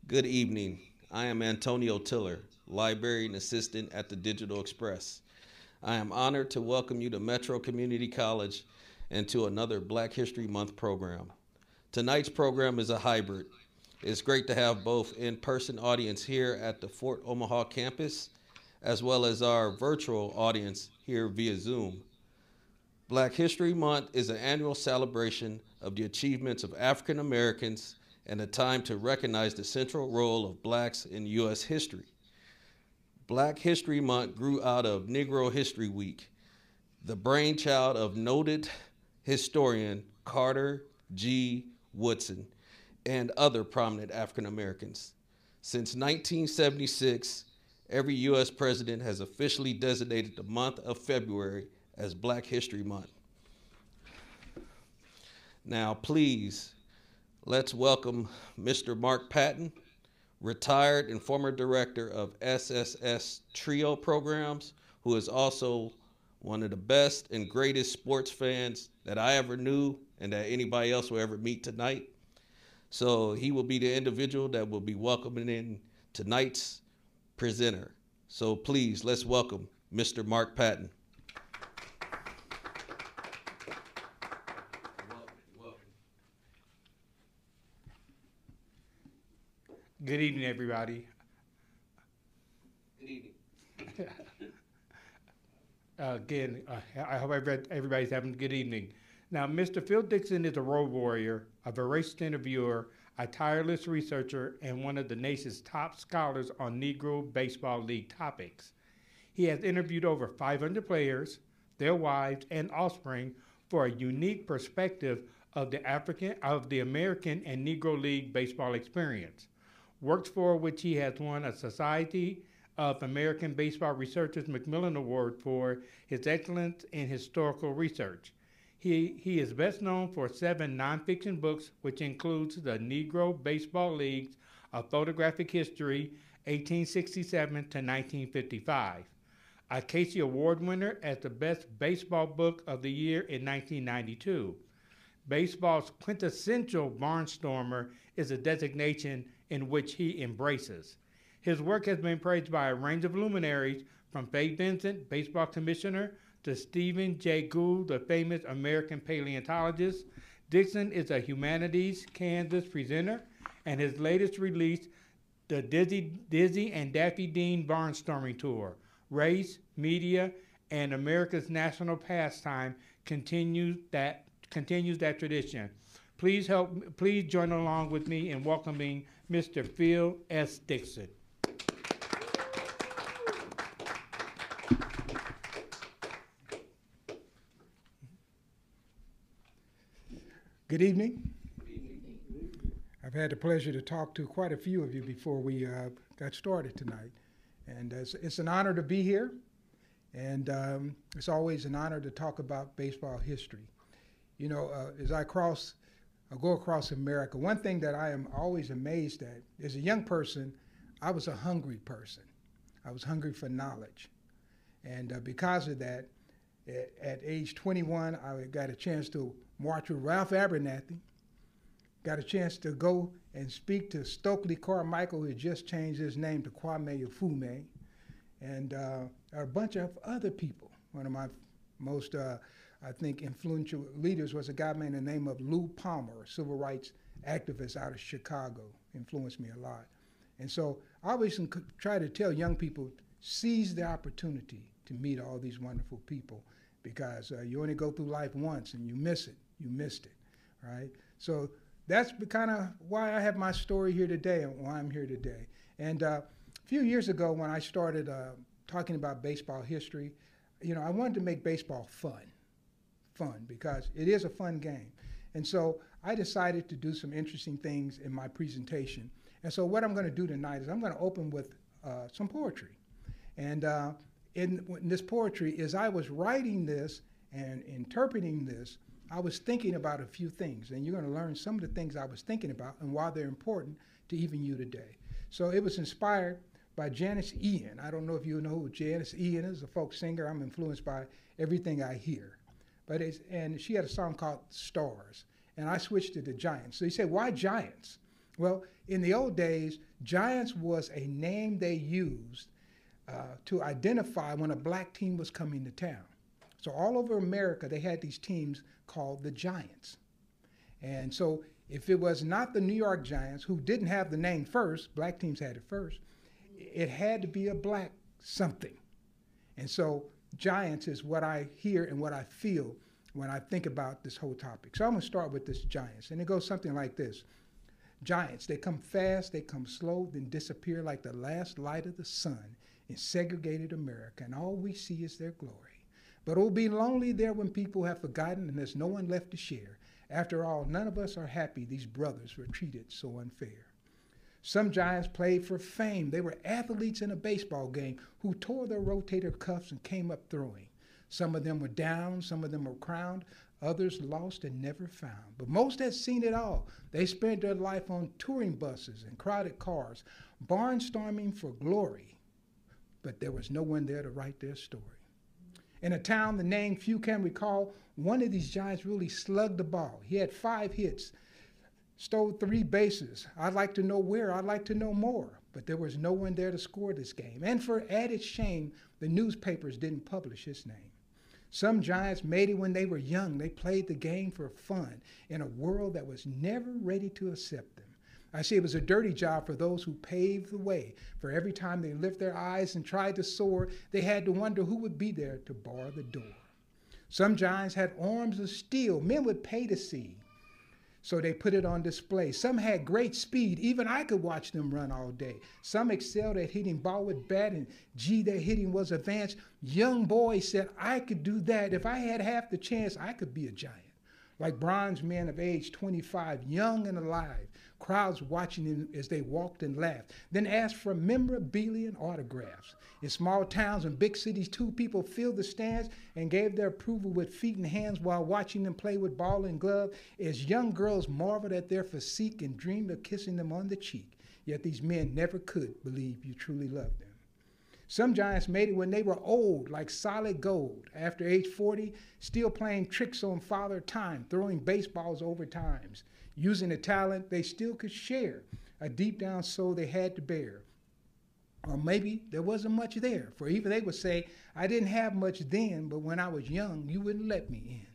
Good evening. I am Antonio Tiller, librarian assistant at the Digital Express. I am honored to welcome you to Metro Community College and to another Black History Month program. Tonight's program is a hybrid. It's great to have both in-person audience here at the Fort Omaha campus as well as our virtual audience here via Zoom. Black History Month is an annual celebration of the achievements of African Americans and a time to recognize the central role of blacks in U.S. history. Black History Month grew out of Negro History Week, the brainchild of noted historian Carter G. Woodson and other prominent African Americans. Since 1976, every U.S. president has officially designated the month of February as Black History Month. Now, please, let's welcome Mr. Mark Patton, retired and former director of SSS Trio programs, who is also one of the best and greatest sports fans that I ever knew and that anybody else will ever meet tonight. So he will be the individual that will be welcoming in tonight's presenter. So please, let's welcome Mr. Mark Patton. Good evening, everybody. Good evening. Again, I hope everybody's having a good evening. Now, Mr. Phil Dixon is a road warrior, a voracious interviewer, a tireless researcher, and one of the nation's top scholars on Negro Baseball League topics. He has interviewed over 500 players, their wives, and offspring for a unique perspective of the American and Negro League baseball experience. Works for which he has won a Society of American Baseball Researchers Macmillan Award for his excellence in historical research. He is best known for 7 nonfiction books, which includes the Negro Baseball Leagues, A Photographic History, 1867 to 1955. A Casey Award winner as the best baseball book of the year in 1992. Baseball's quintessential barnstormer is a designation in which he embraces. His work has been praised by a range of luminaries, from Fay Vincent, baseball commissioner, to Stephen Jay Gould, the famous American paleontologist. Dixon is a humanities Kansas presenter, and his latest release, the Dizzy and Daffy Dean Barnstorming Tour, Race, Media, and America's National Pastime, continues that tradition. Please join along with me in welcoming Mr. Phil S. Dixon. Good evening. I've had the pleasure to talk to quite a few of you before we got started tonight. And it's an honor to be here. And it's always an honor to talk about baseball history. You know, as I go across America, one thing that I am always amazed at, as a young person, I was a hungry person. I was hungry for knowledge. And because of that, at age 21, I got a chance to march with Ralph Abernathy, got a chance to go and speak to Stokely Carmichael, who had just changed his name to Kwame Ofume, and a bunch of other people. One of my most, I think, influential leaders was a guy by the name of Lou Palmer, a civil rights activist out of Chicago, influenced me a lot. And so I always try to tell young people, seize the opportunity to meet all these wonderful people, because you only go through life once and you miss it, you missed it, right? So that's kind of why I have my story here today and why I'm here today. And a few years ago when I started talking about baseball history, you know, I wanted to make baseball fun, because it is a fun game. And so I decided to do some interesting things in my presentation. And so what I'm going to do tonight is I'm going to open with some poetry. And in this poetry, as I was writing this and interpreting this, I was thinking about a few things. And you're going to learn some of the things I was thinking about and why they're important to even you today. So it was inspired by Janis Ian. I don't know if you know who Janis Ian is, a folk singer. I'm influenced by everything I hear. And she had a song called Stars. And I switched it to Giants. So you say, why Giants? Well, in the old days, Giants was a name they used to identify when a black team was coming to town. So all over America, they had these teams called the Giants. And so if it was not the New York Giants, who didn't have the name first, black teams had it first, it had to be a black something. And so Giants is what I hear and what I feel when I think about this whole topic. So I'm going to start with this Giants, and it goes something like this. Giants, they come fast, they come slow, then disappear like the last light of the sun in segregated America, and all we see is their glory. But it will be lonely there when people have forgotten and there's no one left to share. After all, none of us are happy these brothers were treated so unfair. Some Giants played for fame. They were athletes in a baseball game who tore their rotator cuffs and came up throwing. Some of them were down, some of them were crowned, others lost and never found. But most had seen it all. They spent their life on touring buses and crowded cars, barnstorming for glory. But there was no one there to write their story. In a town the name few can recall, one of these Giants really slugged the ball. He had 5 hits, stole 3 bases. I'd like to know where, I'd like to know more. But there was no one there to score this game. And for added shame, the newspapers didn't publish his name. Some Giants made it when they were young. They played the game for fun in a world that was never ready to accept them. I see it was a dirty job for those who paved the way. For every time they lifted their eyes and tried to soar, they had to wonder who would be there to bar the door. Some Giants had arms of steel men would pay to see, so they put it on display. Some had great speed. Even I could watch them run all day. Some excelled at hitting ball with bat, and gee, their hitting was advanced. Young boys said, I could do that. If I had half the chance, I could be a Giant. Like bronze men of age 25, young and alive, crowds watching them as they walked and laughed, then asked for memorabilia and autographs. In small towns and big cities, too, people filled the stands and gave their approval with feet and hands while watching them play with ball and glove, as young girls marveled at their physique and dreamed of kissing them on the cheek. Yet these men never could believe you truly loved them. Some Giants made it when they were old, like solid gold. After age 40, still playing tricks on Father Time, throwing baseballs over times, using a talent they still could share, a deep down soul they had to bear. Or maybe there wasn't much there, for even they would say, I didn't have much then, but when I was young, you wouldn't let me in.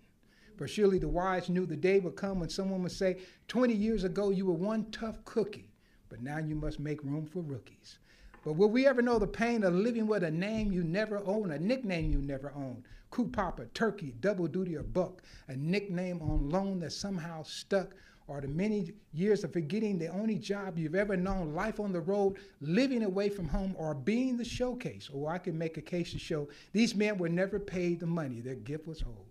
For surely the wise knew the day would come when someone would say, 20 years ago you were one tough cookie, but now you must make room for rookies. But will we ever know the pain of living with a name you never owned, a nickname you never owned? Coup Papa, Turkey, Double Duty, or Buck, a nickname on loan that somehow stuck, or the many years of forgetting the only job you've ever known, life on the road, living away from home, or being the showcase. Oh, I can make a case to show these men were never paid the money their gift was owed.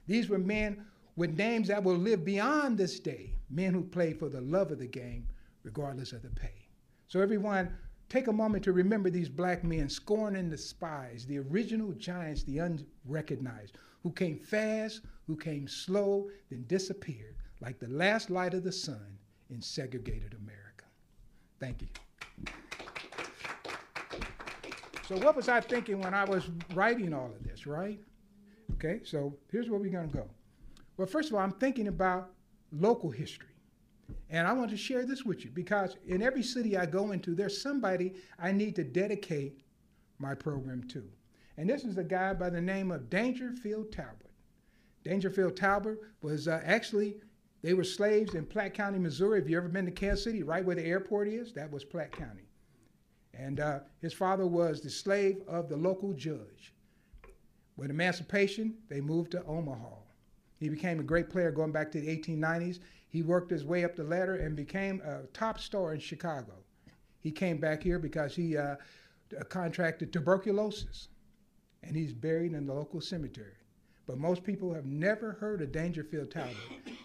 These were men with names that will live beyond this day, men who played for the love of the game, regardless of the pay. So everyone, take a moment to remember these black men, scorned and despised, the original Giants, the unrecognized, who came fast, who came slow, then disappeared, like the last light of the sun in segregated America. Thank you. So what was I thinking when I was writing all of this, right? Okay, so here's where we're gonna go. Well, first of all, I'm thinking about local history. And I want to share this with you because in every city I go into, there's somebody I need to dedicate my program to. And this is a guy by the name of Dangerfield Talbot. Dangerfield Talbot was they were slaves in Platte County, Missouri. Have you ever been to Kansas City, right where the airport is? That was Platte County. And his father was the slave of the local judge. With emancipation, they moved to Omaha. He became a great player going back to the 1890s. He worked his way up the ladder and became a top star in Chicago. He came back here because he contracted tuberculosis, and he's buried in the local cemetery. But most people have never heard of Dangerfield Talbot,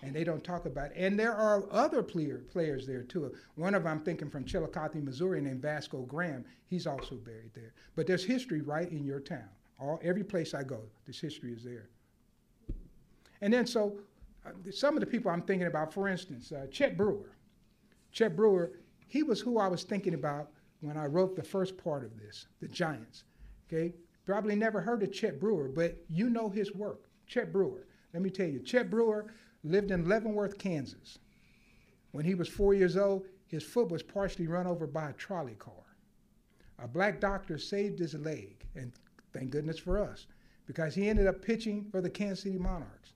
and they don't talk about it. And there are other players there, too. One of them, I'm thinking from Chillicothe, Missouri, named Vasco Graham. He's also buried there. But there's history right in your town. Every place I go, this history is there. And then some of the people I'm thinking about, for instance, Chet Brewer. Chet Brewer, he was who I was thinking about when I wrote the first part of this, the Giants. Okay, probably never heard of Chet Brewer, but you know his work. Chet Brewer, let me tell you, Chet Brewer lived in Leavenworth, Kansas. When he was 4 years old, his foot was partially run over by a trolley car. A black doctor saved his leg, and thank goodness for us, because he ended up pitching for the Kansas City Monarchs.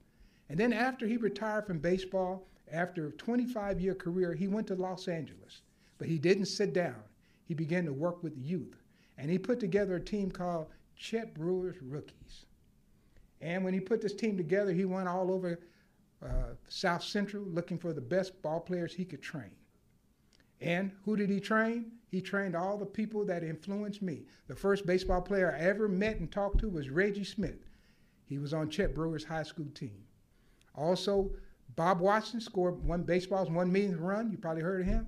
And then after he retired from baseball, after a 25-year career, he went to Los Angeles. But he didn't sit down. He began to work with youth. And he put together a team called Chet Brewer's Rookies. And when he put this team together, he went all over South Central looking for the best ball players he could train. And who did he train? He trained all the people that influenced me. The first baseball player I ever met and talked to was Reggie Smith. He was on Chet Brewer's high school team. Also, Bob Watson scored one baseball's 1 millionth run. You probably heard of him.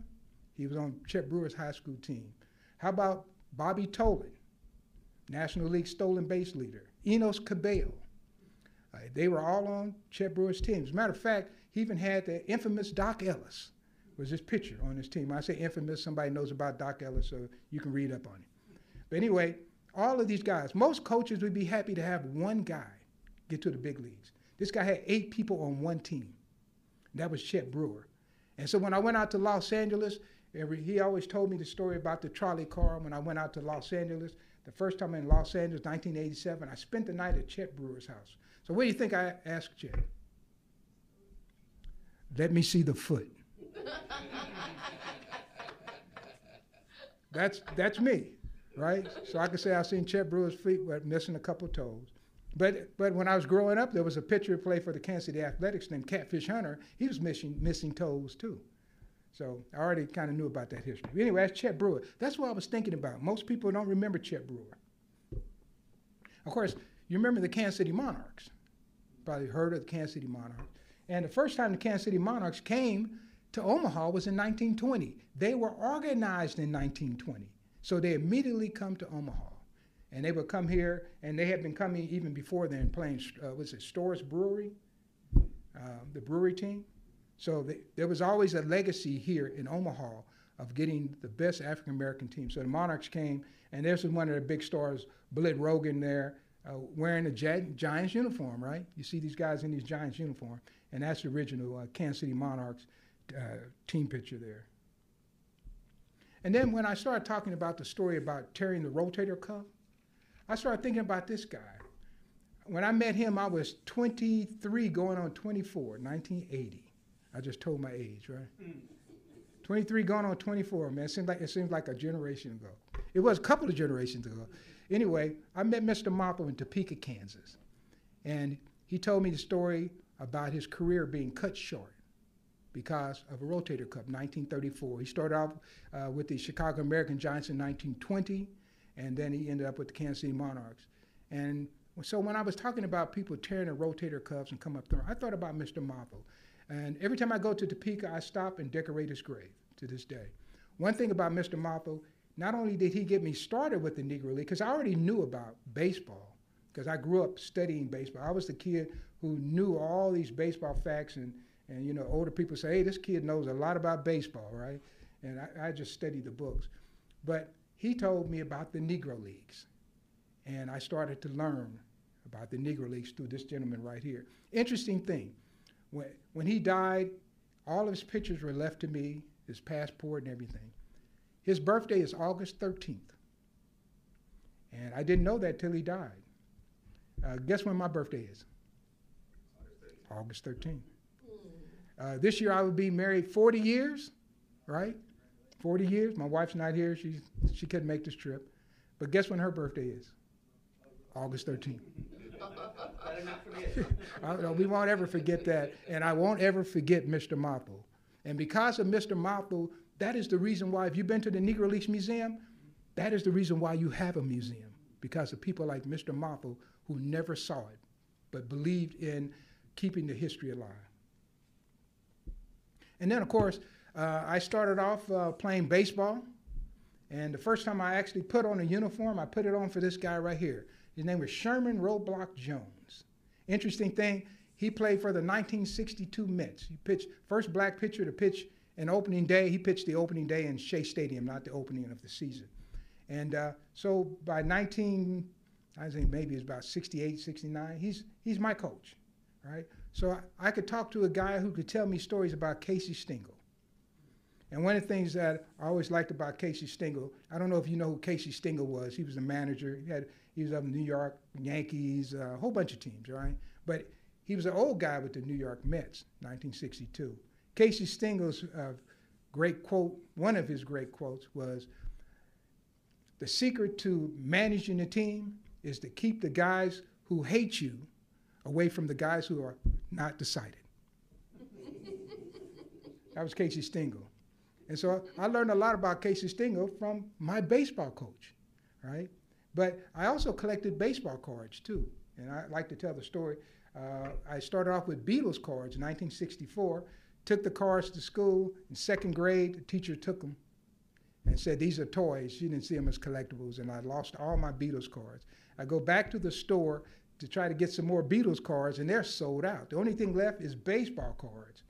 He was on Chet Brewer's high school team. How about Bobby Tolan, National League stolen base leader? Enos Cabello. They were all on Chet Brewer's team. As a matter of fact, he even had the infamous Doc Ellis was his pitcher on his team. When I say infamous, somebody knows about Doc Ellis, so you can read up on him. But anyway, all of these guys, most coaches would be happy to have one guy get to the big leagues. This guy had 8 people on one team. That was Chet Brewer. And so when I went out to Los Angeles, he always told me the story about the trolley car. When I went out to Los Angeles, the first time in Los Angeles, 1987, I spent the night at Chet Brewer's house. So what do you think I asked Chet? Let me see the foot. That's me, right? So I could say I've seen Chet Brewer's feet missing a couple of toes. But when I was growing up, there was a pitcher who played for the Kansas City Athletics named Catfish Hunter. He was missing toes too. So I already kind of knew about that history. But anyway, that's Chet Brewer. That's what I was thinking about. Most people don't remember Chet Brewer. Of course, you remember the Kansas City Monarchs. Probably heard of the Kansas City Monarchs. And the first time the Kansas City Monarchs came to Omaha was in 1920. They were organized in 1920. So they immediately come to Omaha. And they would come here, and they had been coming even before then playing, Storrs Brewery, the brewery team. So there was always a legacy here in Omaha of getting the best African-American team. So the Monarchs came, and there's one of the big stars, Bullet Rogan there, wearing a Giants uniform, right? You see these guys in these Giants uniform, and that's the original Kansas City Monarchs team picture there. And then when I started talking about the story about tearing the rotator cuff, I started thinking about this guy. When I met him, I was 23 going on 24, 1980. I just told my age, right? 23 going on 24, man. It seems like a generation ago. It was a couple of generations ago. Anyway, I met Mr. Mopple in Topeka, Kansas. And he told me the story about his career being cut short because of a rotator cuff, 1934. He started off with the Chicago American Giants in 1920, and then he ended up with the Kansas City Monarchs. And so when I was talking about people tearing their rotator cuffs and come up through, I thought about Mr. Mopple. And every time I go to Topeka, I stop and decorate his grave to this day. One thing about Mr. Mopple, not only did he get me started with the Negro League, because I already knew about baseball, because I grew up studying baseball. I was the kid who knew all these baseball facts, and you know, older people say, hey, this kid knows a lot about baseball, right? And I just studied the books. But he told me about the Negro Leagues, and I started to learn about the Negro Leagues through this gentleman right here. Interesting thing, when he died, all of his pictures were left to me, his passport and everything. His birthday is August 13th, and I didn't know that till he died. Guess when my birthday is? August 13th. This year I would be married 40 years, right? 40 years. My wife's not here. She couldn't make this trip. But guess when her birthday is? August 13th. We won't ever forget that, and I won't ever forget Mr. Mopple. And because of Mr. Mopple, that is the reason why, if you've been to the Negro Leagues Museum, that is the reason why you have a museum, because of people like Mr. Mopple who never saw it, but believed in keeping the history alive. And then, of course, I started off playing baseball, and the first time I actually put on a uniform, I put it on for this guy right here. His name was Sherman Roadblock Jones. Interesting thing, he played for the 1962 Mets. He pitched, first black pitcher to pitch an opening day. He pitched the opening day in Shea Stadium, not the opening of the season. And so by I think maybe it's about 68, 69, he's my coach, right? So I could talk to a guy who could tell me stories about Casey Stengel. And one of the things that I always liked about Casey Stengel, I don't know if you know who Casey Stengel was. He was a manager. He was of New York Yankees, a whole bunch of teams, right? But he was an old guy with the New York Mets, 1962. Casey Stengel's great quote, one of his great quotes was, "The secret to managing a team is to keep the guys who hate you away from the guys who are not decided." That was Casey Stengel. And so I learned a lot about Casey Stengel from my baseball coach, right? But I also collected baseball cards too. And I like to tell the story. I started off with Beatles cards in 1964, took the cards to school. In second grade, the teacher took them and said, "These are toys." She didn't see them as collectibles, and I lost all my Beatles cards. I go back to the store to try to get some more Beatles cards, and they're sold out. The only thing left is baseball cards.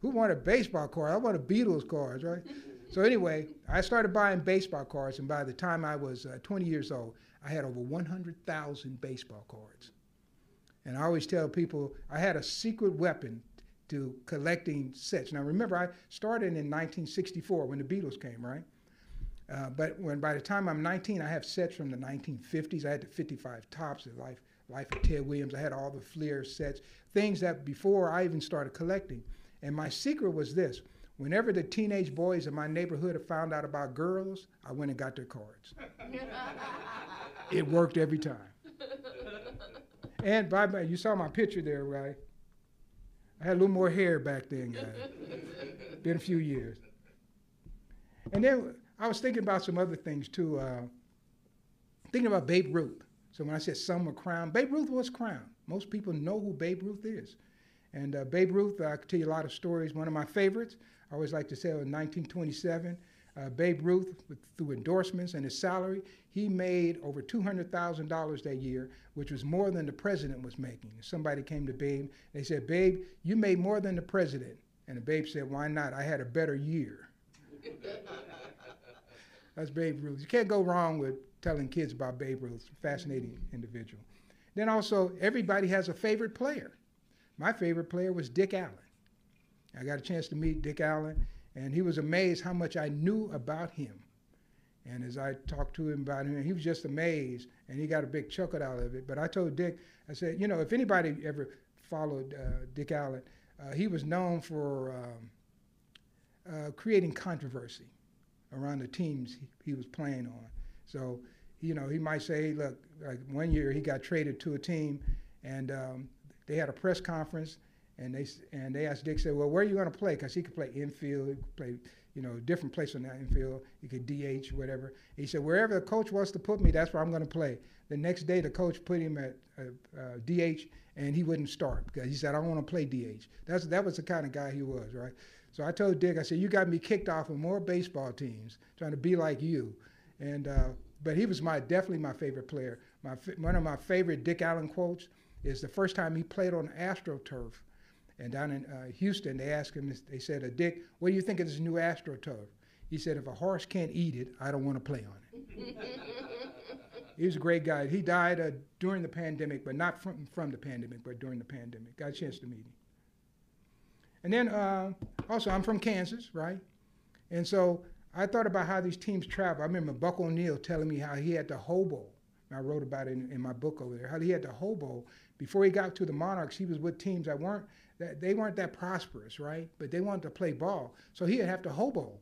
Who wanted a baseball card? I wanted Beatles cards, right? So anyway, I started buying baseball cards, and by the time I was 20 years old, I had over 100,000 baseball cards. And I always tell people I had a secret weapon to collecting sets. Now remember, I started in 1964 when the Beatles came, right? But by the time I'm 19, I have sets from the 1950s. I had the 55 Tops, the Life of Ted Williams. I had all the Fleer sets, things that before I even started collecting. And my secret was this: whenever the teenage boys in my neighborhood found out about girls, I went and got their cards. It worked every time. And you saw my picture there, right? I had a little more hair back then, guys. Been a few years. And then I was thinking about some other things too. Thinking about Babe Ruth. So when I said some were crowned, Babe Ruth was crowned. Most people know who Babe Ruth is. And Babe Ruth, I could tell you a lot of stories. One of my favorites, I always like to say, in 1927, Babe Ruth, through endorsements and his salary, he made over $200,000 that year, which was more than the president was making. Somebody came to Babe, they said, "Babe, you made more than the president." And the Babe said, "Why not? I had a better year." That's Babe Ruth. You can't go wrong with telling kids about Babe Ruth. Fascinating individual. Then also, everybody has a favorite player. My favorite player was Dick Allen. I got a chance to meet Dick Allen, and he was amazed how much I knew about him. And as I talked to him about him, he was just amazed, and he got a big chuckle out of it. But I told Dick, I said, you know, if anybody ever followed Dick Allen, he was known for creating controversy around the teams he was playing on. So, you know, he might say, look, like one year he got traded to a team, and they had a press conference, and they asked Dick, said, "Well, where are you going to play?" Because he could play infield, he could play, you know, different places on that infield. He could DH, whatever. He said, "Wherever the coach wants to put me, that's where I'm going to play." The next day, the coach put him at DH, and he wouldn't start because he said, "I don't want to play DH." That was the kind of guy he was, right? So I told Dick, I said, "You got me kicked off of more baseball teams trying to be like you," and but he was definitely my favorite player. One of my favorite Dick Allen quotes is the first time he played on AstroTurf. And down in Houston, they asked him, they said, "Dick, what do you think of this new AstroTurf?" He said, "If a horse can't eat it, I don't want to play on it." He was a great guy. He died during the pandemic, but not from the pandemic, but during the pandemic. Got a chance to meet him. And then also, I'm from Kansas, right? And so I thought about how these teams travel. I remember Buck O'Neil telling me how he had to hobo. I wrote about it in my book over there, how he had to hobo. Before he got to the Monarchs, he was with teams that weren't that prosperous, right? But they wanted to play ball. So he'd have to hobo.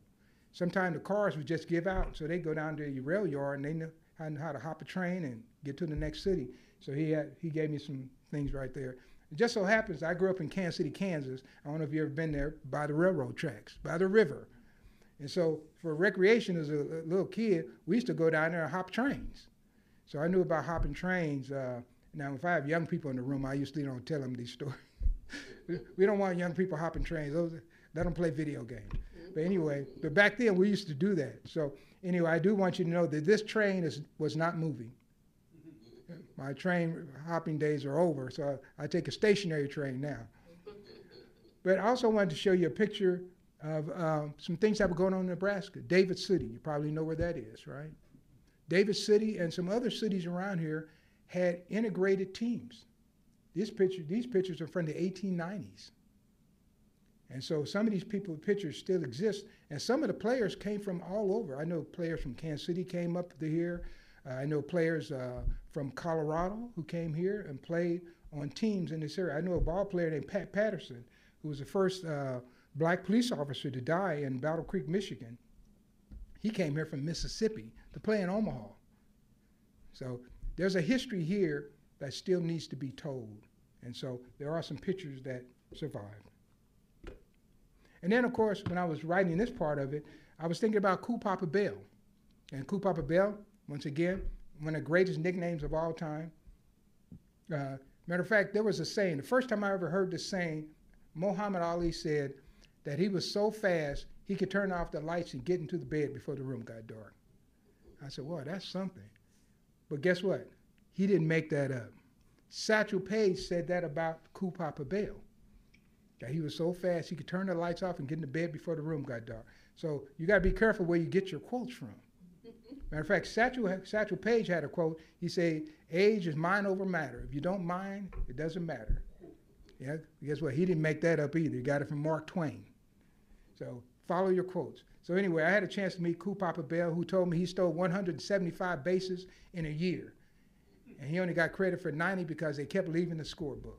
Sometimes the cars would just give out, so they'd go down to the rail yard, and they knew how to hop a train and get to the next city. So he gave me some things right there. It just so happens I grew up in Kansas City, Kansas. I don't know if you've ever been there, by the railroad tracks, by the river. And so for recreation as a little kid, we used to go down there and hop trains. So I knew about hopping trains. Now, if I have young people in the room, I usually don't tell them these stories. We don't want young people hopping trains. They don't play video games. But anyway, but back then we used to do that. So anyway, I do want you to know that this train was not moving. My train hopping days are over, so I take a stationary train now. But I also wanted to show you a picture of some things that were going on in Nebraska. David City, you probably know where that is, right? David City and some other cities around here had integrated teams. These pictures are from the 1890s. And so some of these pictures still exist, and some of the players came from all over. I know players from Kansas City came up to here. I know players from Colorado who came here and played on teams in this area. I know a ball player named Pat Patterson, who was the first black police officer to die in Battle Creek, Michigan. He came here from Mississippi to play in Omaha. So there's a history here that still needs to be told. And so there are some pictures that survive. And then, of course, when I was writing this part of it, I was thinking about Cool Papa Bell. And Cool Papa Bell, once again, one of the greatest nicknames of all time. Matter of fact, there was a saying, the first time I ever heard this saying, Muhammad Ali said that he was so fast he could turn off the lights and get into the bed before the room got dark. I said, well, that's something. But guess what? He didn't make that up. Satchel Paige said that about Cool Papa Bell, that he was so fast he could turn the lights off and get into bed before the room got dark. So you got to be careful where you get your quotes from. Matter of fact, Satchel Paige had a quote. He said, age is mind over matter. If you don't mind, it doesn't matter. Yeah, guess what? He didn't make that up either. He got it from Mark Twain. So follow your quotes. So anyway, I had a chance to meet Cool Papa Bell, who told me he stole 175 bases in a year. And he only got credit for 90 because they kept leaving the scorebook.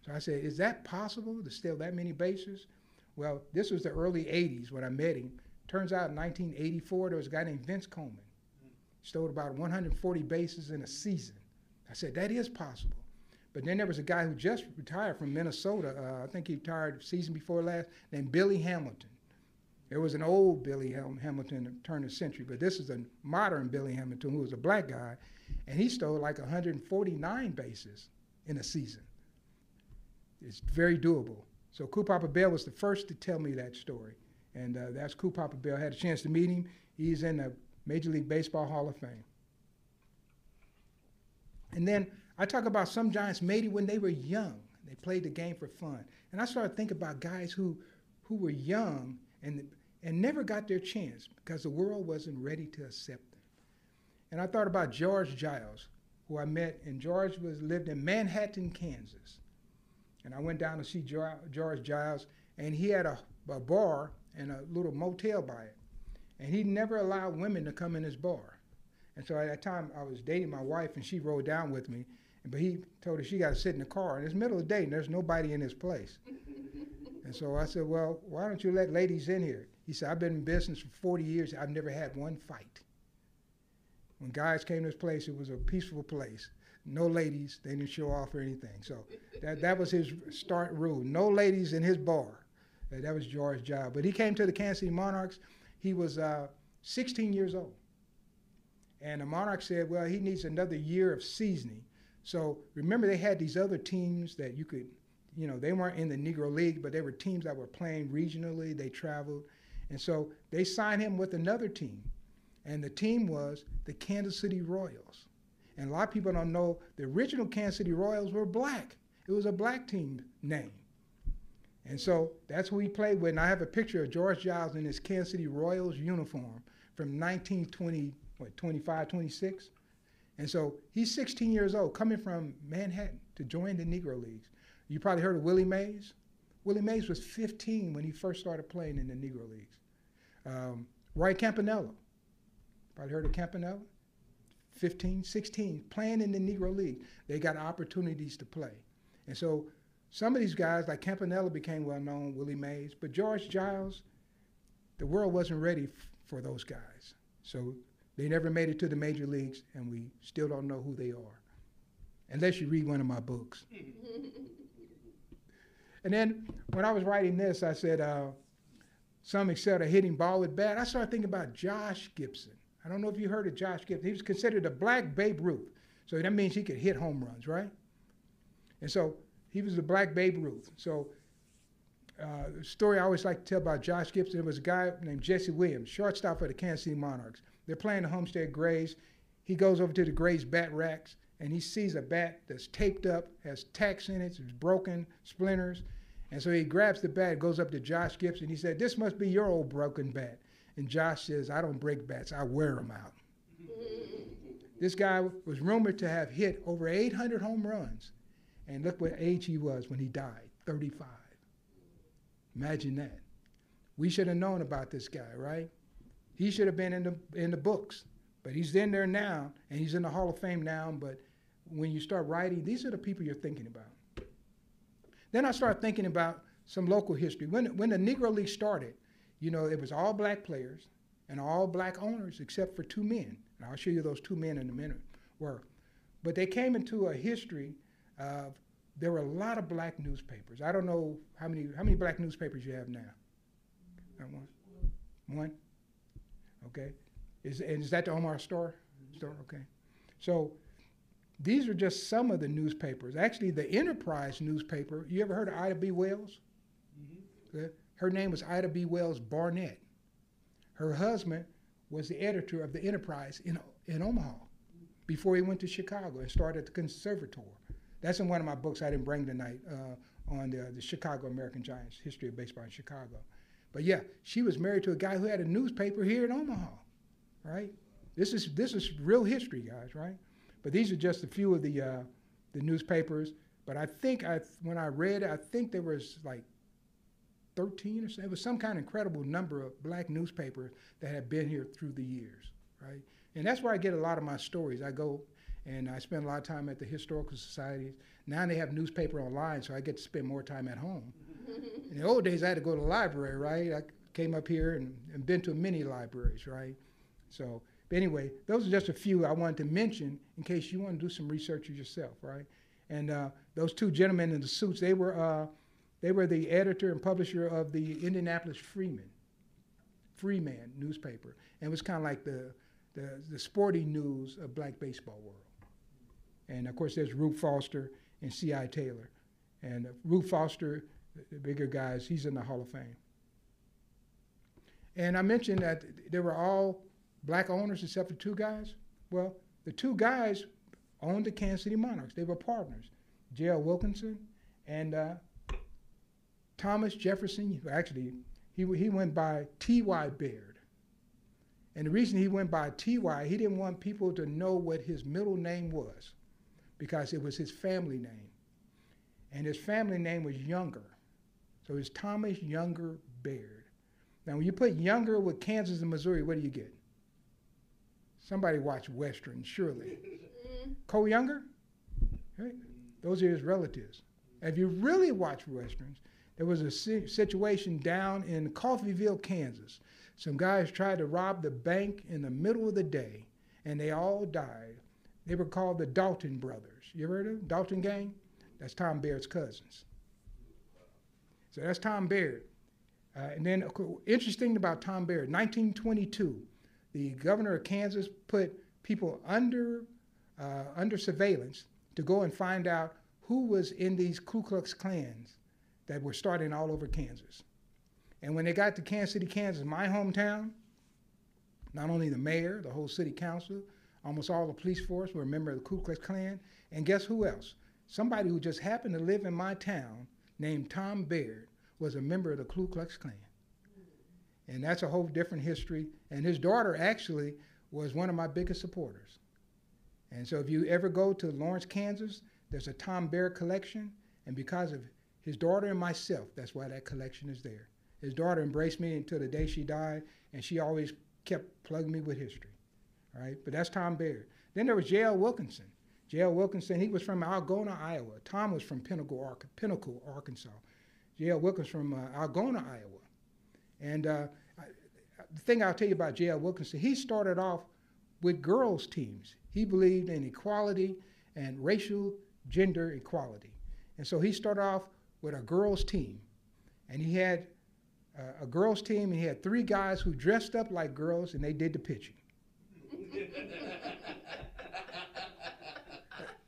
So I said, is that possible to steal that many bases? Well, this was the early 80s when I met him. Turns out in 1984, there was a guy named Vince Coleman. Stole about 140 bases in a season. I said, that is possible. But then there was a guy who just retired from Minnesota. I think he retired the season before last, named Billy Hamilton. There was an old Billy Hamilton at the turn of the century, but this is a modern Billy Hamilton who was a black guy, and he stole like 149 bases in a season. It's very doable. So Cool Papa Bell was the first to tell me that story, and that's Cool Papa Bell. I had a chance to meet him. He's in the Major League Baseball Hall of Fame. And then I talk about some Giants made it when they were young. They played the game for fun. And I started thinking about guys who were young and never got their chance because the world wasn't ready to accept them. And I thought about George Giles, who I met, and George lived in Manhattan, Kansas. And I went down to see George Giles, and he had a bar and a little motel by it. And he never allowed women to come in his bar. And so at that time, I was dating my wife, and she rode down with me. But he told her she got to sit in the car. And it's middle of the day, and there's nobody in this place. And so I said, well, why don't you let ladies in here? He said, I've been in business for 40 years. I've never had one fight. When guys came to this place, it was a peaceful place. No ladies. They didn't show off or anything. So that was his start rule. No ladies in his bar. That was George Giles. But he came to the Kansas City Monarchs. He was 16 years old. And the Monarchs said, well, he needs another year of seasoning. So remember, they had these other teams that you could, they weren't in the Negro League, but they were teams that were playing regionally. They traveled. And so they signed him with another team. And the team was the Kansas City Royals. And a lot of people don't know the original Kansas City Royals were black. It was a black team name. And so that's who he played with. And I have a picture of George Giles in his Kansas City Royals uniform from 1925, 26. And so he's 16 years old, coming from Manhattan to join the Negro Leagues. You probably heard of Willie Mays. Willie Mays was 15 when he first started playing in the Negro Leagues. Roy Campanella. Probably heard of Campanella? 15, 16, playing in the Negro League. They got opportunities to play. And so some of these guys, like Campanella, became well-known, Willie Mays. But George Giles, the world wasn't ready for those guys. So they never made it to the major leagues, and we still don't know who they are, unless you read one of my books. And then when I was writing this, I said, some excel at hitting ball with bat. I started thinking about Josh Gibson. I don't know if you heard of Josh Gibson. He was considered a black Babe Ruth. So that means he could hit home runs, right? And so he was the black Babe Ruth. So the story I always like to tell about Josh Gibson, there was a guy named Jesse Williams, shortstop for the Kansas City Monarchs. They're playing the Homestead Grays. He goes over to the Grays bat racks, and he sees a bat that's taped up, has tacks in it, it's broken, splinters. And so he grabs the bat, goes up to Josh Gibson. He said, this must be your old broken bat. And Josh says, I don't break bats, I wear them out. This guy was rumored to have hit over 800 home runs. And look what age he was when he died, 35. Imagine that. We should have known about this guy, right? He should have been in the books, but he's in there now, and he's in the Hall of Fame now. But when you start writing, these are the people you're thinking about. Then I started thinking about some local history. When the Negro League started, you know, it was all black players and all black owners except for two men. And I'll show you those two men in a minute were. But they came into a history of, there were a lot of black newspapers. I don't know how many black newspapers you have now. One? One? Okay. Is that the Omar Store? Okay. So these are just some of the newspapers. Actually, the Enterprise newspaper, you ever heard of Ida B. Wells? Mm-hmm. Her name was Ida B. Wells Barnett. Her husband was the editor of the Enterprise in Omaha before he went to Chicago and started the Conservator. That's in one of my books I didn't bring tonight on the Chicago American Giants, History of Baseball in Chicago. But yeah, she was married to a guy who had a newspaper here in Omaha, right? This is real history, guys, right? But these are just a few of the newspapers. But I think when I read it, I think there was like 13 or so. It was some kind of incredible number of black newspapers that have been here through the years, right? And that's where I get a lot of my stories. I go and I spend a lot of time at the historical societies. Now they have newspaper online, so I get to spend more time at home. In the old days, I had to go to the library, right? I came up here and been to many libraries, right? So, but anyway, those are just a few I wanted to mention in case you want to do some research yourself, right? And those two gentlemen in the suits, they were the editor and publisher of the Indianapolis Freeman newspaper, and it was kind of like the sporting news of black baseball world. And of course, there's Rube Foster and C.I. Taylor. And Rube Foster, the bigger guys, he's in the Hall of Fame. And I mentioned that they were all black owners except for two guys. Well, the two guys owned the Kansas City Monarchs. They were partners, J.L. Wilkinson and Thomas Jefferson. Actually, he went by T.Y. Baird. And the reason he went by T.Y., he didn't want people to know what his middle name was because it was his family name. And his family name was Younger. So it's Thomas Younger Baird. Now, when you put Younger with Kansas and Missouri, what do you get? Somebody watched Western, surely. Cole Younger? Right? Those are his relatives. If you really watch Westerns, there was a situation down in Coffeyville, Kansas. Some guys tried to rob the bank in the middle of the day, and they all died. They were called the Dalton brothers. You ever heard of them? Dalton Gang? That's Tom Baird's cousins. So that's Tom Baird. And then, interesting about Tom Baird, 1922, the governor of Kansas put people under surveillance to go and find out who was in these Ku Klux Klans that were starting all over Kansas. And when they got to Kansas City, Kansas, my hometown, not only the mayor, the whole city council, almost all the police force were a member of the Ku Klux Klan. And guess who else? Somebody who just happened to live in my town named Tom Baird was a member of the Ku Klux Klan. And that's a whole different history. And his daughter actually was one of my biggest supporters. And so if you ever go to Lawrence, Kansas, there's a Tom Baird collection. And because of his daughter and myself, that's why that collection is there. His daughter embraced me until the day she died, and she always kept plugging me with history. All right? But that's Tom Baird. Then there was J.L. Wilkinson. J.L. Wilkinson, he was from Algona, Iowa. Tom was from Pinnacle, Arkansas. J.L. Wilkinson from Algona, Iowa. And the thing I'll tell you about J.L. Wilkinson, he started off with girls' teams. He believed in equality and racial gender equality. And so he started off with a girls' team. And he had a girls' team, and he had 3 guys who dressed up like girls, and they did the pitching.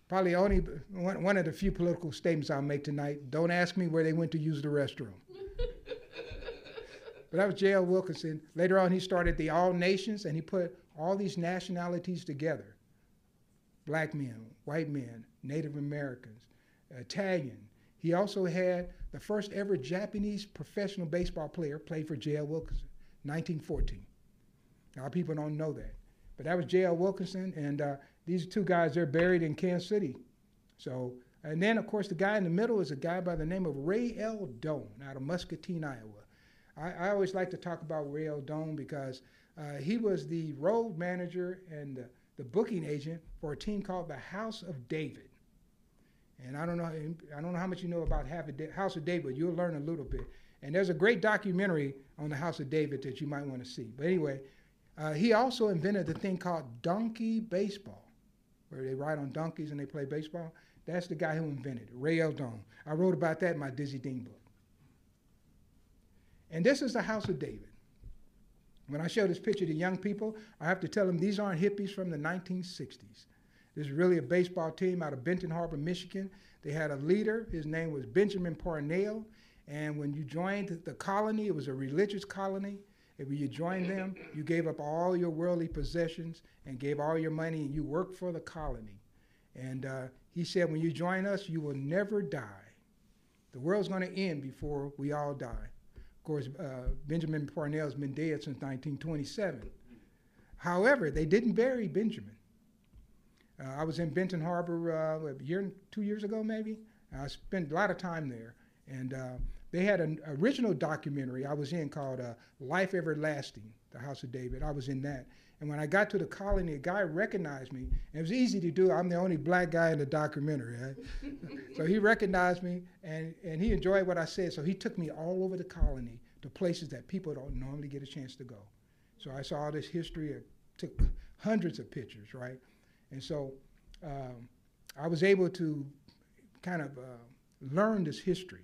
Probably only one of the few political statements I'll make tonight. Don't ask me where they went to use the restroom. But that was J.L. Wilkinson. Later on, he started the All Nations, and he put all these nationalities together. Black men, white men, Native Americans, Italian. He also had the first ever Japanese professional baseball player played for J.L. Wilkinson, 1914. A lot of people don't know that. But that was J.L. Wilkinson, and these 2 guys, they're buried in Kansas City. So And then, of course, the guy in the middle is a guy by the name of Ray L. Doan out of Muscatine, Iowa. I always like to talk about Ray L. Doan because he was the road manager and the booking agent for a team called the House of David. And I don't know how much you know about House of David. You'll learn a little bit. And there's a great documentary on the House of David that you might want to see. But anyway, he also invented the thing called donkey baseball, where they ride on donkeys and they play baseball. That's the guy who invented it, Ray L. Doan. I wrote about that in my Dizzy Dean book. And this is the House of David. When I show this picture to young people, I have to tell them these aren't hippies from the 1960s. This is really a baseball team out of Benton Harbor, Michigan. They had a leader. His name was Benjamin Parnell. And when you joined the colony, it was a religious colony. And when you joined them, you gave up all your worldly possessions and gave all your money, and you worked for the colony. And he said, when you join us, you will never die. The world's going to end before we all die. Of course, Benjamin Parnell's been dead since 1927. However, they didn't bury Benjamin. I was in Benton Harbor 2 years ago, maybe. I spent a lot of time there. And they had an original documentary I was in called Life Everlasting, The House of David. I was in that. And when I got to the colony, a guy recognized me. And it was easy to do. I'm the only black guy in the documentary. Right? So he recognized me, and he enjoyed what I said. So he took me all over the colony to places that people don't normally get a chance to go. So I saw all this history. I took hundreds of pictures, right? And so I was able to kind of learn this history.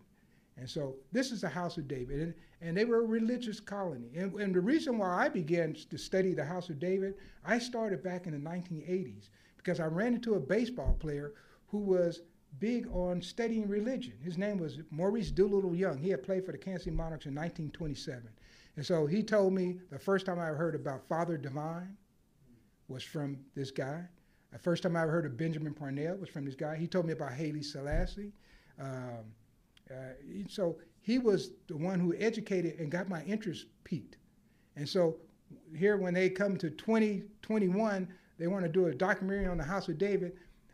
And so this is the House of David, and they were a religious colony. And the reason why I began to study the House of David, I started back in the 1980s because I ran into a baseball player who was big on studying religion. His name was Maurice Doolittle Young. He had played for the Kansas City Monarchs in 1927. And so he told me the first time I ever heard about Father Divine was from this guy. The first time I ever heard of Benjamin Parnell was from this guy. He told me about Haile Selassie. So he was the one who educated and got my interest peaked. And so here when they come to 2021, they want to do a documentary on the House of David.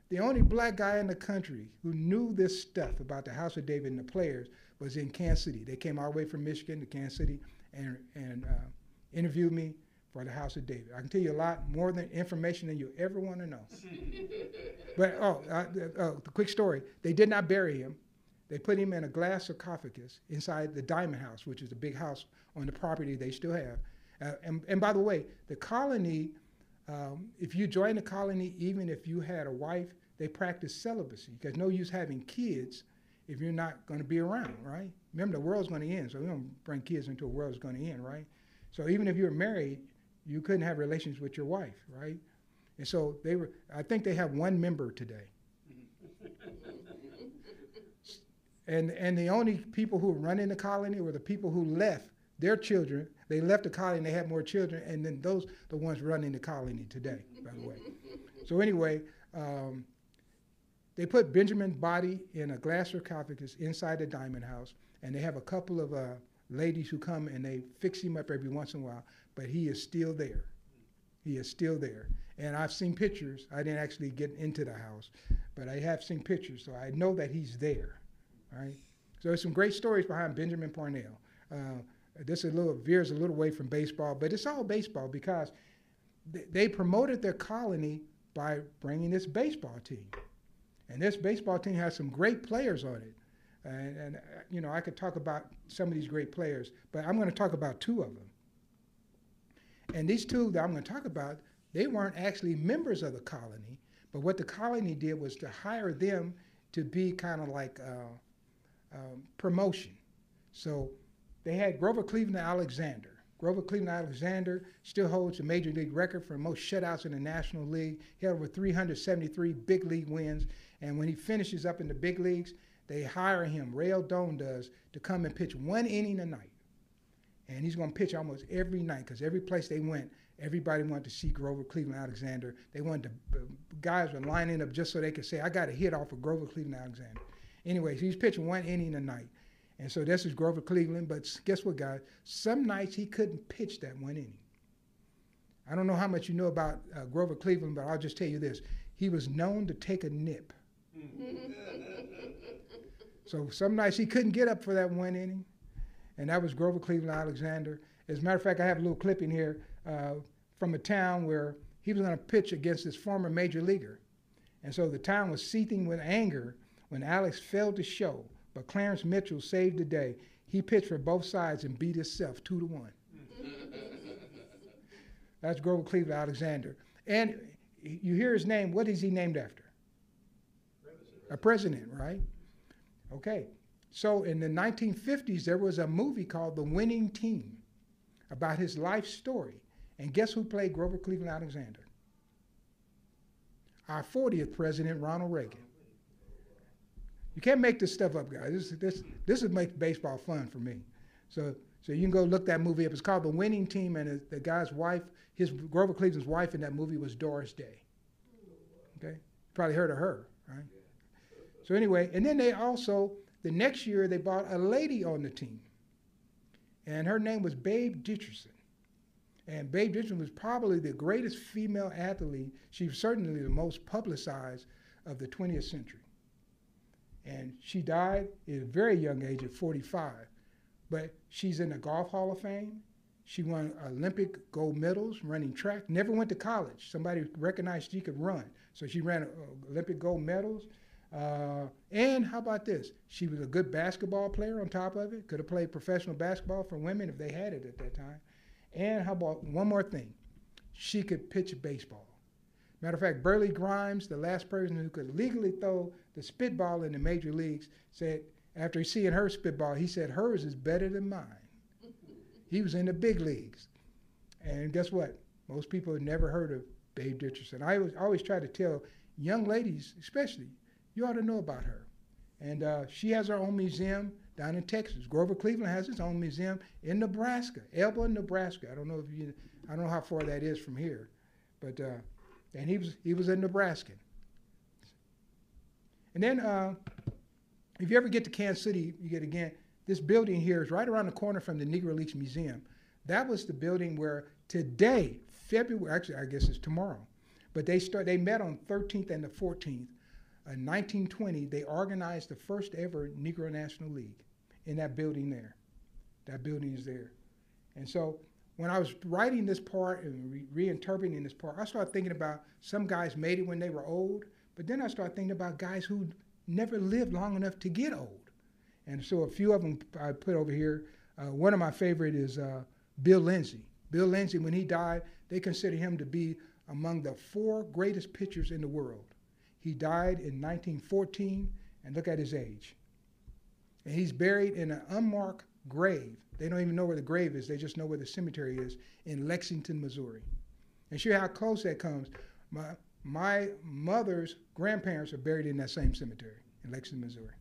The only black guy in the country who knew this stuff about the House of David and the players was in Kansas City. They came all the way from Michigan to Kansas City and interviewed me for the House of David. I can tell you a lot more than information than you ever want to know. But, the quick story, they did not bury him. They put him in a glass sarcophagus inside the Diamond House, which is a big house on the property they still have. And by the way, the colony, if you join the colony, even if you had a wife, they practice celibacy because no use having kids if you're not going to be around, right? Remember, the world's going to end, so we don't bring kids into a world that's going to end, right? So even if you were married, you couldn't have relations with your wife, right? And so I think they have one member today. And the only people who run in the colony were the people who left their children. They left the colony and they had more children, and then those the ones running the colony today, by the way. So anyway, they put Benjamin's body in a glass sarcophagus inside the Diamond House, and they have a couple of ladies who come and they fix him up every once in a while, but he is still there. He is still there. And I've seen pictures. I didn't actually get into the house, but I have seen pictures, so I know that he's there. Right? So there's some great stories behind Benjamin Parnell. This veers a little away from baseball, but it's all baseball because they promoted their colony by bringing this baseball team. And this baseball team has some great players on it. And I could talk about some of these great players, but I'm going to talk about two of them. And these two that I'm going to talk about, they weren't actually members of the colony, but what the colony did was to hire them to be kind of like promotion. So they had Grover Cleveland Alexander. Grover Cleveland Alexander still holds the major league record for most shutouts in the National League. He had over 373 big league wins. And when he finishes up in the big leagues, they hire him, Ray L. Doan does, to come and pitch 1 inning a night. And he's going to pitch almost every night because every place they went, everybody wanted to see Grover Cleveland Alexander. They wanted guys were lining up just so they could say, I got a hit off of Grover Cleveland Alexander. Anyways, he's pitching 1 inning a night. And so this is Grover Cleveland, but guess what, guys? Some nights he couldn't pitch that 1 inning. I don't know how much you know about Grover Cleveland, but I'll just tell you this. He was known to take a nip. So some nights he couldn't get up for that one inning, and that was Grover Cleveland Alexander. As a matter of fact, I have a little clipping here from a town where he was going to pitch against his former major leaguer. And so the town was seething with anger when Alex failed to show, but Clarence Mitchell saved the day. He pitched for both sides and beat himself 2-1. That's Grover Cleveland Alexander. And you hear his name, what is he named after? A president, right? Okay. So in the 1950s, there was a movie called The Winning Team about his life story. And guess who played Grover Cleveland Alexander? Our 40th president, Ronald Reagan. You can't make this stuff up, guys. This would make baseball fun for me. So you can go look that movie up. It's called The Winning Team, and the guy's wife, Grover Cleveland's wife in that movie was Doris Day. Okay? Probably heard of her, right? So anyway, and then they also, the next year, they brought a lady on the team. And her name was Babe Ditcherson. And Babe Ditcherson was probably the greatest female athlete. She was certainly the most publicized of the 20th century. And she died at a very young age at 45. But she's in the Golf Hall of Fame. She won Olympic gold medals running track, never went to college. Somebody recognized she could run. So she ran Olympic gold medals. And how about this? She was a good basketball player on top of it. Could have played professional basketball for women if they had it at that time. And how about one more thing? She could pitch baseball. Matter of fact, Burley Grimes, the last person who could legally throw the spitball in the major leagues, said, after seeing her spitball, he said, hers is better than mine. He was in the big leagues. And guess what? Most people have never heard of Babe Ditcherson. I always try to tell young ladies, especially, you ought to know about her. And she has her own museum down in Texas. Grover Cleveland has his own museum in Nebraska, Elba, Nebraska. I don't know how far that is from here, but and he was a Nebraskan. And then if you ever get to Kansas City, you get again. This building here is right around the corner from the Negro Leagues Museum. That was the building where today, February, actually I guess it's tomorrow, but they met on 13th and the 14th. In 1920, they organized the first ever Negro National League in that building there. That building is there. And so when I was writing this part and reinterpreting this part, I started thinking about some guys made it when they were old, but then I started thinking about guys who never lived long enough to get old. And so a few of them I put over here. One of my favorite is Bill Lindsay. Bill Lindsay, when he died, they consider him to be among the 4 greatest pitchers in the world. He died in 1914, and look at his age. And he's buried in an unmarked grave. They don't even know where the grave is. They just know where the cemetery is in Lexington, Missouri. And show you how close that comes. My mother's grandparents are buried in that same cemetery in Lexington, Missouri.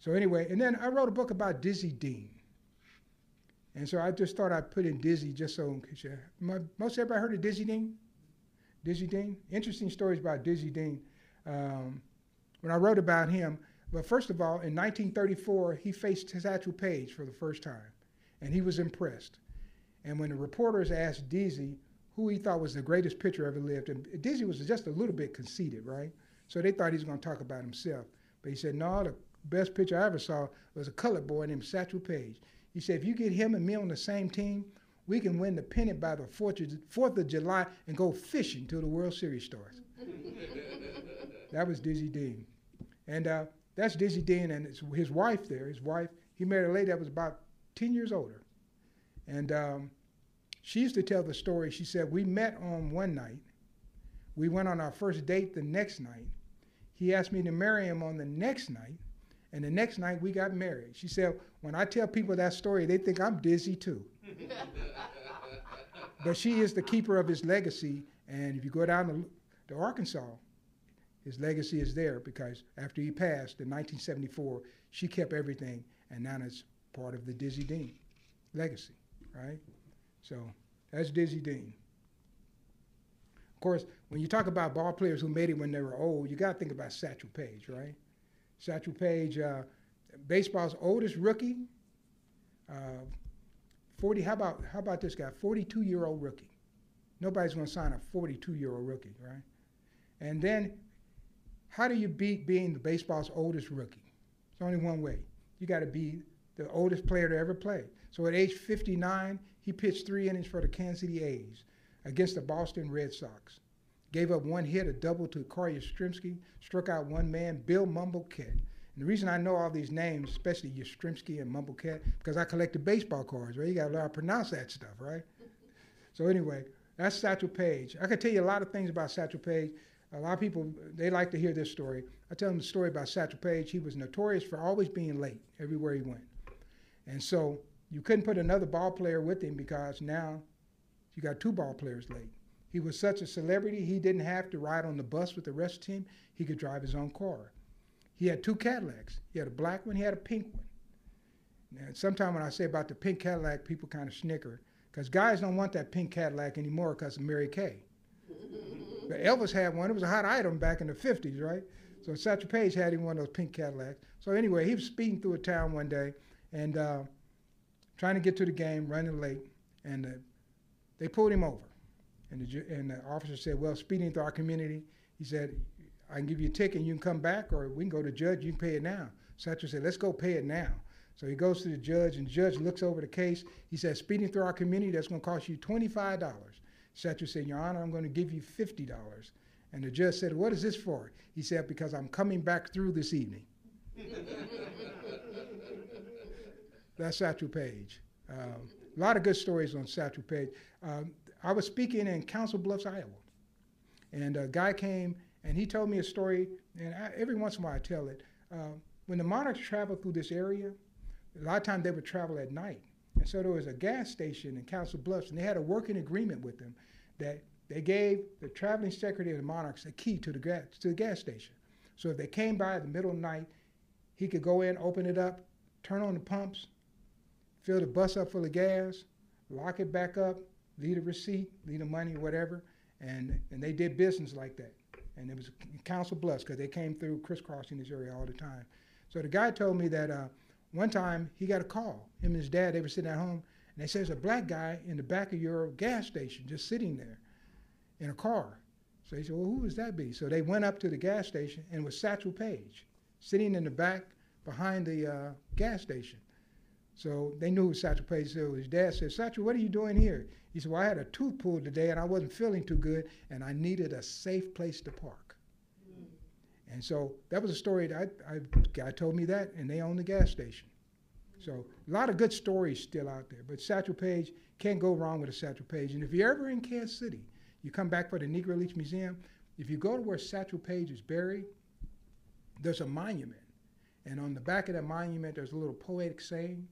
So anyway, and then I wrote a book about Dizzy Dean. And so I just thought I'd put in Dizzy just so in case most everybody heard of Dizzy Dean? Dizzy Dean? Interesting stories about Dizzy Dean. When I wrote about him, but first of all, in 1934, he faced Satchel Paige for the first time, and he was impressed. And when the reporters asked Dizzy who he thought was the greatest pitcher ever lived, and Dizzy was just a little bit conceited, right? So they thought he was going to talk about himself. But he said, no, the best pitcher I ever saw was a colored boy named Satchel Paige. He said, if you get him and me on the same team, we can win the pennant by the 4th of July and go fishing till the World Series starts. That was Dizzy Dean. And that's Dizzy Dean and his wife there. His wife, he married a lady that was about 10 years older. And she used to tell the story. She said, we met on one night. We went on our first date the next night. He asked me to marry him on the next night. And the next night we got married. She said, when I tell people that story, they think I'm dizzy too. But she is the keeper of his legacy. And if you go down to Arkansas, his legacy is there because after he passed in 1974, she kept everything. And now it's part of the Dizzy Dean legacy, right? So that's Dizzy Dean. Of course, when you talk about ball players who made it when they were old, you got to think about Satchel Paige, right? Satchel Paige, baseball's oldest rookie. How about this guy? 42-year-old rookie. Nobody's going to sign a 42-year-old rookie, right? And then, how do you beat being the baseball's oldest rookie? It's only one way. You got to be the oldest player to ever play. So at age 59, he pitched 3 innings for the Kansas City A's against the Boston Red Sox. Gave up 1 hit, a double to Corey Yastrzemski, struck out 1 man, Bill Mumblecat. And the reason I know all these names, especially Yastrzemski and Mumblecat, because I collected baseball cards, right? You got to learn how to pronounce that stuff, right? So anyway, that's Satchel Paige. I could tell you a lot of things about Satchel Paige. A lot of people, they like to hear this story. I tell them the story about Satchel Paige. He was notorious for always being late everywhere he went. And so you couldn't put another ball player with him because now you got 2 ball players late. He was such a celebrity, he didn't have to ride on the bus with the rest of the team. He could drive his own car. He had 2 Cadillacs. He had a black one, he had a pink one. Now, sometimes when I say about the pink Cadillac, people kind of snicker, because guys don't want that pink Cadillac anymore because of Mary Kay. But Elvis had one. It was a hot item back in the 50s, right? So Satchel Paige had him one of those pink Cadillacs. So anyway, he was speeding through a town one day and trying to get to the game, running late, and they pulled him over. And the officer said, well, speeding through our community, he said, I can give you a ticket and you can come back, or we can go to the judge, you can pay it now. Satchel said, let's go pay it now. So he goes to the judge, and the judge looks over the case. He says, speeding through our community, that's going to cost you $25. Satchel said, Your Honor, I'm going to give you $50. And the judge said, what is this for? He said, because I'm coming back through this evening. That's Satchel Paige. A lot of good stories on Satchel Paige. I was speaking in Council Bluffs, Iowa, and a guy came and he told me a story, and every once in a while I tell it. When the Monarchs traveled through this area, a lot of times they would travel at night. And so there was a gas station in Council Bluffs, and they had a working agreement with them that they gave the traveling secretary of the Monarchs a key to the gas station. So if they came by in the middle of the night, he could go in, open it up, turn on the pumps, fill the bus up full of gas, lock it back up, leave the receipt, leave the money, whatever, and they did business like that. And it was Council Bluffs because they came through crisscrossing this area all the time. So the guy told me that one time he got a call. Him and his dad, they were sitting at home, and they said, there's a black guy in the back of your gas station just sitting there in a car. So he said, well, who would that be? So they went up to the gas station, and it was Satchel Paige sitting in the back behind the gas station. So they knew who Satchel Paige was. His dad said, Satchel, what are you doing here? He said, well, I had a tooth pulled today, and I wasn't feeling too good, and I needed a safe place to park. And so that was a story that guy told me that, and they own the gas station. So a lot of good stories still out there. But Satchel Paige, can't go wrong with a Satchel Paige. And if you're ever in Kansas City, you come back for the Negro Leach Museum, if you go to where Satchel Paige is buried, there's a monument. And on the back of that monument, there's a little poetic saying.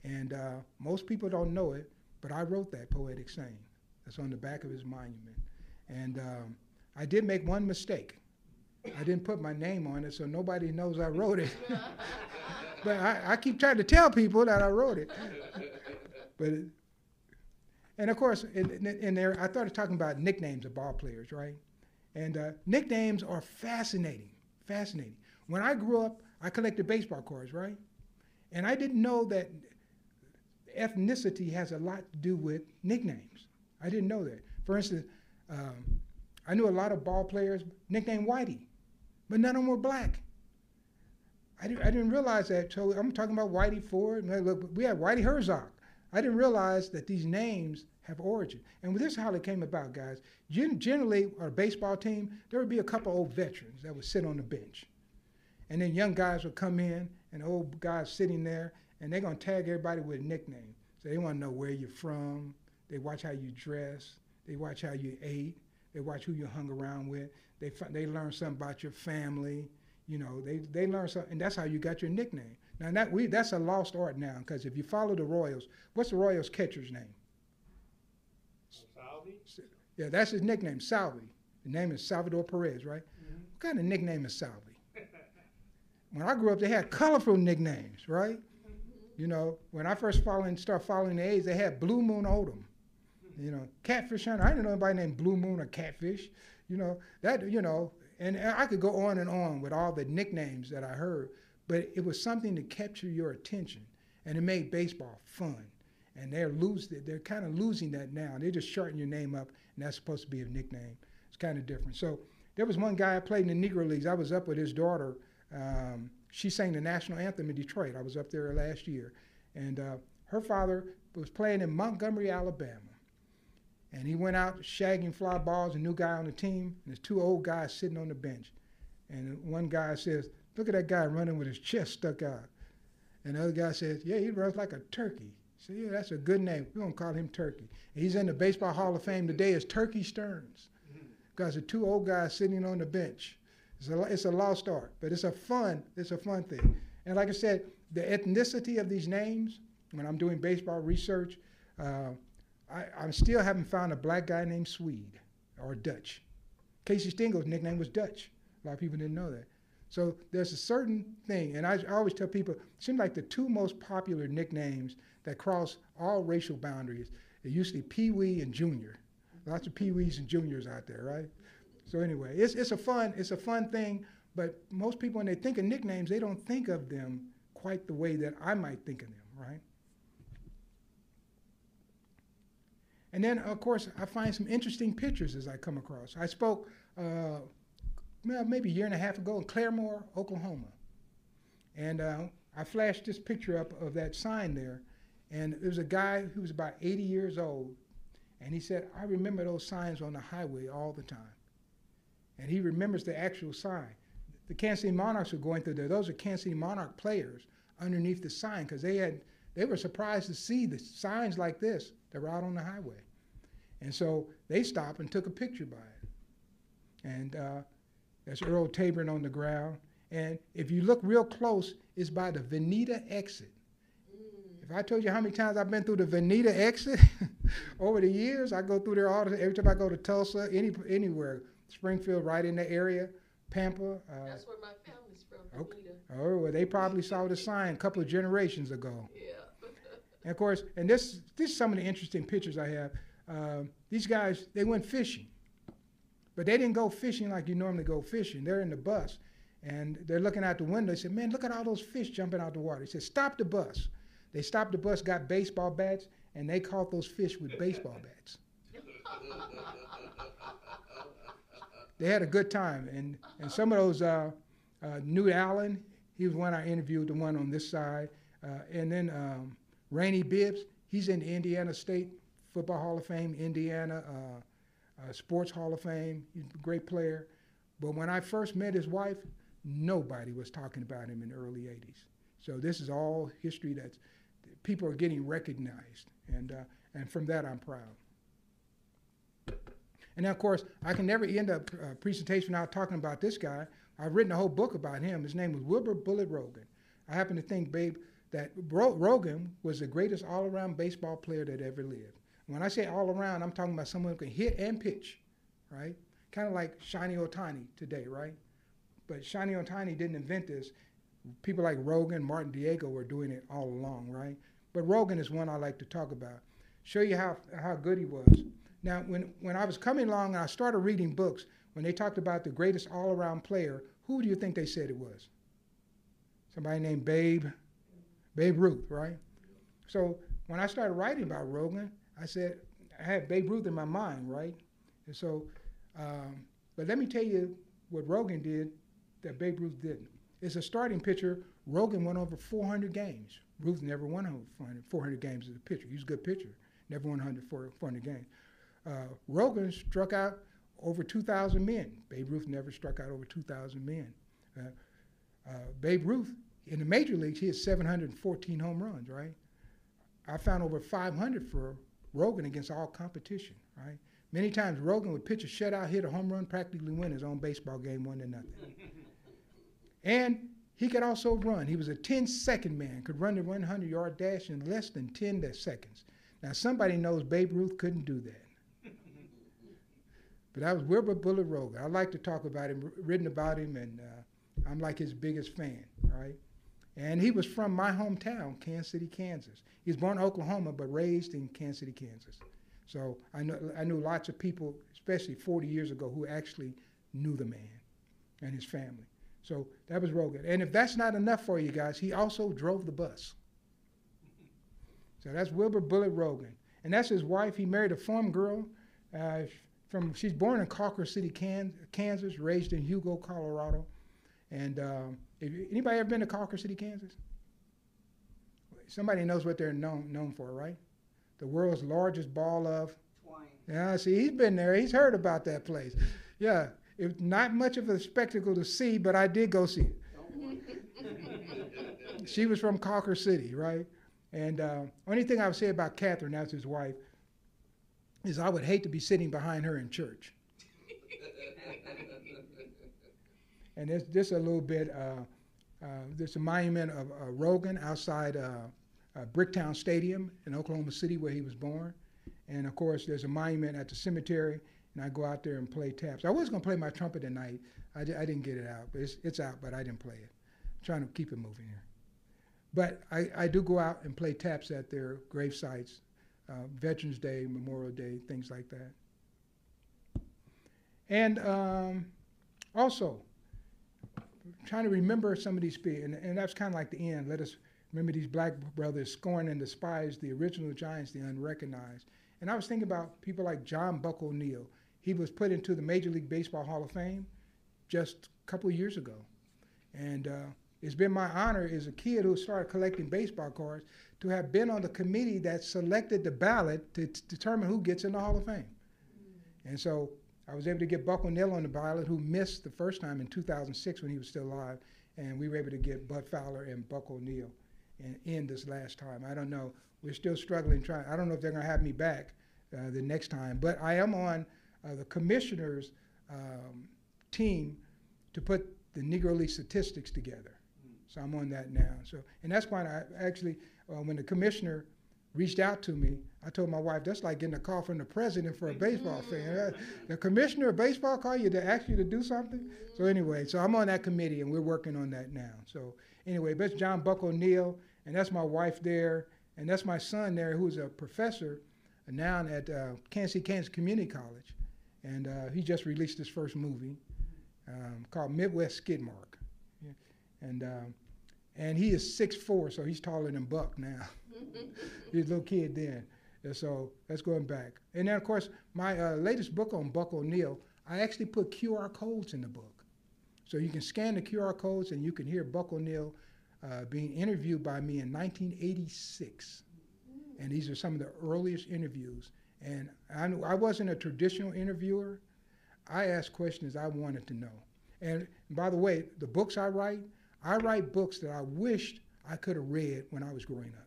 And most people don't know it, but I wrote that poetic saying. That's on the back of his monument. And I did make one mistake. I didn't put my name on it, so nobody knows I wrote it. But I keep trying to tell people that I wrote it. And of course, in there, I started talking about nicknames of ball players, right? And nicknames are fascinating, fascinating. When I grew up, I collected baseball cards, right? And I didn't know that ethnicity has a lot to do with nicknames. I didn't know that. For instance, I knew a lot of ball players nicknamed Whitey, but none of them were black. I didn't realize that. So I'm talking about Whitey Ford. Look, we had Whitey Herzog. I didn't realize that these names have origin. And this is how they came about, guys. Generally, on a baseball team, there would be a couple old veterans that would sit on the bench. And then young guys would come in, and old guys sitting there, and they're going to tag everybody with a nickname. So they want to know where you're from. They watch how you dress. They watch how you ate. They watch who you hung around with. They learn something about your family. You know, they learn something, and that's how you got your nickname. Now, that's a lost art now, because if you follow the Royals, what's the Royals catcher's name? Salvi? Yeah, that's his nickname, Salvi. The name is Salvador Perez, right? Mm-hmm. What kind of nickname is Salvi? When I grew up, they had colorful nicknames, right? You know, when I first started following the A's, they had Blue Moon Odom. You know, Catfish Hunter. I didn't know anybody named Blue Moon or Catfish. You know, and I could go on and on with all the nicknames that I heard, but it was something to capture your attention, and it made baseball fun. And they're kind of losing that now. They just shorten your name up, and that's supposed to be a nickname. It's kind of different. So there was one guy I played in the Negro Leagues. I was up with his daughter. she sang the national anthem in Detroit. I was up there last year. And her father was playing in Montgomery, Alabama. And he went out shagging fly balls, a new guy on the team, and there's 2 old guys sitting on the bench. And one guy says, look at that guy running with his chest stuck out. And the other guy says, yeah, he runs like a turkey. So yeah, that's a good name. We're going to call him Turkey. And he's in the Baseball Hall of Fame today as Turkey Stearns. Because the 2 old guys sitting on the bench. It's a lost art, but it's a fun thing. And like I said, the ethnicity of these names, when I'm doing baseball research, I still haven't found a black guy named Swede or Dutch. Casey Stengels' nickname was Dutch. A lot of people didn't know that. So there's a certain thing, and I always tell people, it seems like the 2 most popular nicknames that cross all racial boundaries are usually Pee-wee and Junior. Lots of Pee-wees and Juniors out there, right? So anyway, it's a fun thing, but most people, when they think of nicknames, they don't think of them quite the way that I might think of them, right? And then, of course, I find some interesting pictures as I come across. I spoke maybe a year and a half ago in Claremore, Oklahoma. And I flashed this picture up of that sign there. And there was a guy who was about 80 years old. And he said, I remember those signs on the highway all the time. And he remembers the actual sign. The Kansas City Monarchs were going through there. Those are Kansas City Monarch players underneath the sign because they were surprised to see the signs like this that were out on the highway. And so they stopped and took a picture by it. And that's Earl Tabron on the ground. And if you look real close, it's by the Veneta exit. If I told you how many times I've been through the Veneta exit over the years, I go through there every time I go to Tulsa, anywhere. Springfield, right in the area, Pampa. That's where my family's from, okay. Veneta. Oh, well, they probably saw the sign a couple of generations ago. Yeah. And of course, and this is some of the interesting pictures I have. These guys, they went fishing. But they didn't go fishing like you normally go fishing. They're in the bus, and they're looking out the window. They said, man, look at all those fish jumping out the water. They said, stop the bus. They stopped the bus, got baseball bats, and they caught those fish with baseball bats. They had a good time. And some of those, Newt Allen, he was one I interviewed, the one on this side. And then Rainey Bibbs, he's in the Indiana State Football Hall of Fame, Indiana Sports Hall of Fame. He's a great player. But when I first met his wife, nobody was talking about him in the early 80s. So this is all history that people are getting recognized. And from that, I'm proud. And now, of course, I can never end a presentation without talking about this guy. I've written a whole book about him. His name was Wilbur Bullet Rogan. I happen to think, babe, that Rogan was the greatest all-around baseball player that ever lived. When I say all-around, I'm talking about someone who can hit and pitch, right? Kind of like Shohei Ohtani today, right? But Shohei Ohtani didn't invent this. People like Rogan, Martin Diego were doing it all along, right? But Rogan is one I like to talk about. Show you how good he was. Now, when I was coming along and I started reading books, when they talked about the greatest all-around player, who do you think they said it was? Somebody named Babe Ruth, right? So when I started writing about Rogan, I said, I had Babe Ruth in my mind, right? And so, but let me tell you what Rogan did that Babe Ruth didn't. It's a starting pitcher. Rogan won over 400 games. Ruth never won over 400 games as a pitcher. He was a good pitcher. Never won 400 games. Rogan struck out over 2,000 men. Babe Ruth never struck out over 2,000 men. Babe Ruth, in the major leagues, he had 714 home runs, right? I found over 500 for Rogan against all competition, right? Many times Rogan would pitch a shutout, hit a home run, practically win his own baseball game 1-0. And he could also run. He was a 10-second man, could run the 100-yard dash in less than 10 seconds. Now, somebody knows Babe Ruth couldn't do that. But that was Wilbur Bullet Rogan. I like to talk about him, written about him, and I'm like his biggest fan, right? And he was from my hometown, Kansas City, Kansas. He was born in Oklahoma, but raised in Kansas City, Kansas. So I knew lots of people, especially 40 years ago, who actually knew the man and his family. So that was Rogan. And if that's not enough for you guys, he also drove the bus. So that's Wilbur Bullet Rogan. And that's his wife. He married a farm girl. She's born in Cawker City, Kansas, raised in Hugo, Colorado. And anybody ever been to Cawker City, Kansas? Somebody knows what they're known for, right? The world's largest ball of twine. Yeah, see, he's been there. He's heard about that place. Yeah, it's not much of a spectacle to see, but I did go see it. She was from Cawker City, right? And only thing I would say about Catherine, that's his wife, is I would hate to be sitting behind her in church. And there's just a little bit, there's a monument of Rogan outside Bricktown Stadium in Oklahoma City where he was born. And of course, there's a monument at the cemetery, and I go out there and play taps. I was going to play my trumpet tonight. I didn't get it out, but it's out, but I didn't play it. I'm trying to keep it moving here. But I do go out and play taps at their grave sites, Veterans Day, Memorial Day, things like that. And also, trying to remember some of these people, and that's kind of like the end. Let us remember these black brothers scorn and despise the original giants, the unrecognized. And I was thinking about people like John Buck O'Neill. He was put into the Major League Baseball Hall of Fame just a couple of years ago. And it's been my honor as a kid who started collecting baseball cards to have been on the committee that selected the ballot to determine who gets in the Hall of Fame. And so I was able to get Buck O'Neill on the ballot, who missed the first time in 2006 when he was still alive, and we were able to get Bud Fowler and Buck O'Neill in this last time. I don't know. We're still struggling trying. I don't know if they're going to have me back the next time, but I am on the commissioner's team to put the Negro League statistics together. So I'm on that now. So, and that's why I actually, when the commissioner reached out to me, I told my wife, that's like getting a call from the president for a baseball fan. The commissioner of baseball call you to ask you to do something? So anyway, so I'm on that committee, and we're working on that now. So anyway, that's John Buck O'Neill, and that's my wife there, and that's my son there, who's a professor now at Kansas Community College. And he just released his first movie called Midwest Skidmark. And he is 6'4", so he's taller than Buck now. He's a little kid then. And so that's going back. And then, of course, my latest book on Buck O'Neill, I actually put QR codes in the book. So you can scan the QR codes, and you can hear Buck O'Neill being interviewed by me in 1986. And these are some of the earliest interviews. And I wasn't a traditional interviewer. I asked questions I wanted to know. And by the way, the books I write books that I wished I could have read when I was growing up.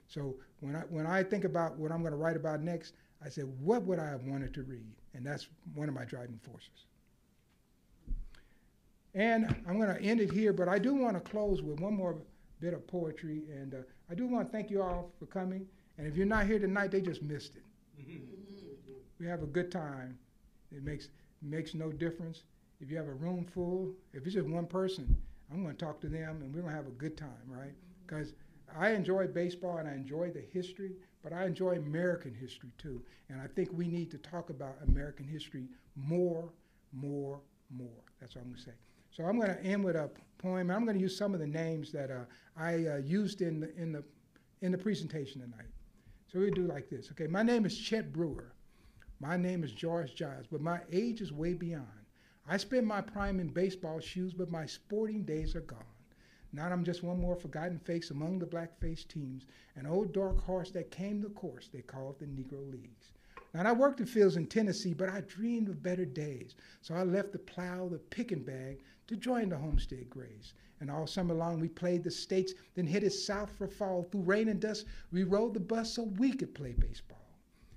So when I think about what I'm going to write about next, I said, what would I have wanted to read? And that's one of my driving forces. And I'm going to end it here, but I do want to close with one more bit of poetry. And I do want to thank you all for coming. And if you're not here tonight, they just missed it. We have a good time. It makes no difference. If you have a room full, if it's just one person, I'm going to talk to them, and we're going to have a good time, right? Because I enjoy baseball, and I enjoy the history, but I enjoy American history, too. And I think we need to talk about American history more. That's what I'm going to say. So I'm going to end with a poem. I'm going to use some of the names that I used in the presentation tonight. So we'll do like this. Okay, my name is Chet Brewer. My name is George Giles, but my age is way beyond. I spent my prime in baseball shoes, but my sporting days are gone. Now I'm just one more forgotten face among the black-faced teams, an old dark horse that came the course they called the Negro Leagues. Now I worked the fields in Tennessee, but I dreamed of better days. So I left the plow, the picking bag, to join the homestead grays. And all summer long we played the stakes, then headed south for fall. Through rain and dust, we rode the bus so we could play baseball.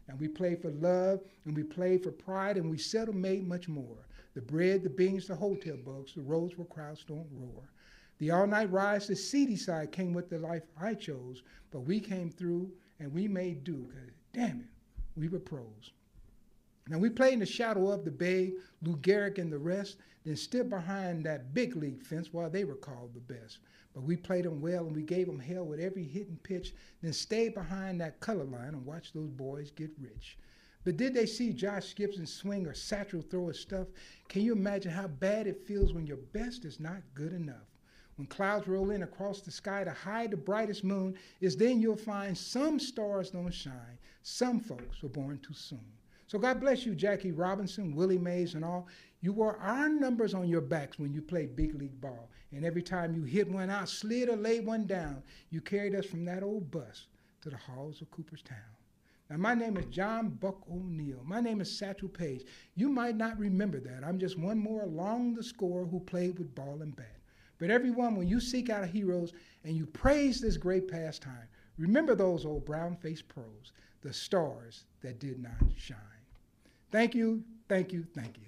And we played for love, and we played for pride, and we seldom made much more. The bread, the beans, the hotel bugs, the roads where crowds don't roar. The all-night rides to seedy side came with the life I chose, but we came through and we made do, because damn it, we were pros. Now we played in the shadow of the bay, Lou Gehrig and the rest, then stood behind that big league fence while they were called the best. But we played them well and we gave them hell with every hit and pitch, then stayed behind that color line and watched those boys get rich. But did they see Josh Gibson swing or Satchel throw his stuff? Can you imagine how bad it feels when your best is not good enough? When clouds roll in across the sky to hide the brightest moon, is then you'll find some stars don't shine. Some folks were born too soon. So God bless you, Jackie Robinson, Willie Mays, and all. You wore our numbers on your backs when you played big league ball. And every time you hit one out, slid or laid one down, you carried us from that old bus to the halls of Cooperstown. Now, my name is John Buck O'Neill. My name is Satchel Paige. You might not remember that. I'm just one more along the score who played with ball and bat. But everyone, when you seek out heroes and you praise this great pastime, remember those old brown-faced pros, the stars that did not shine. Thank you, thank you, thank you.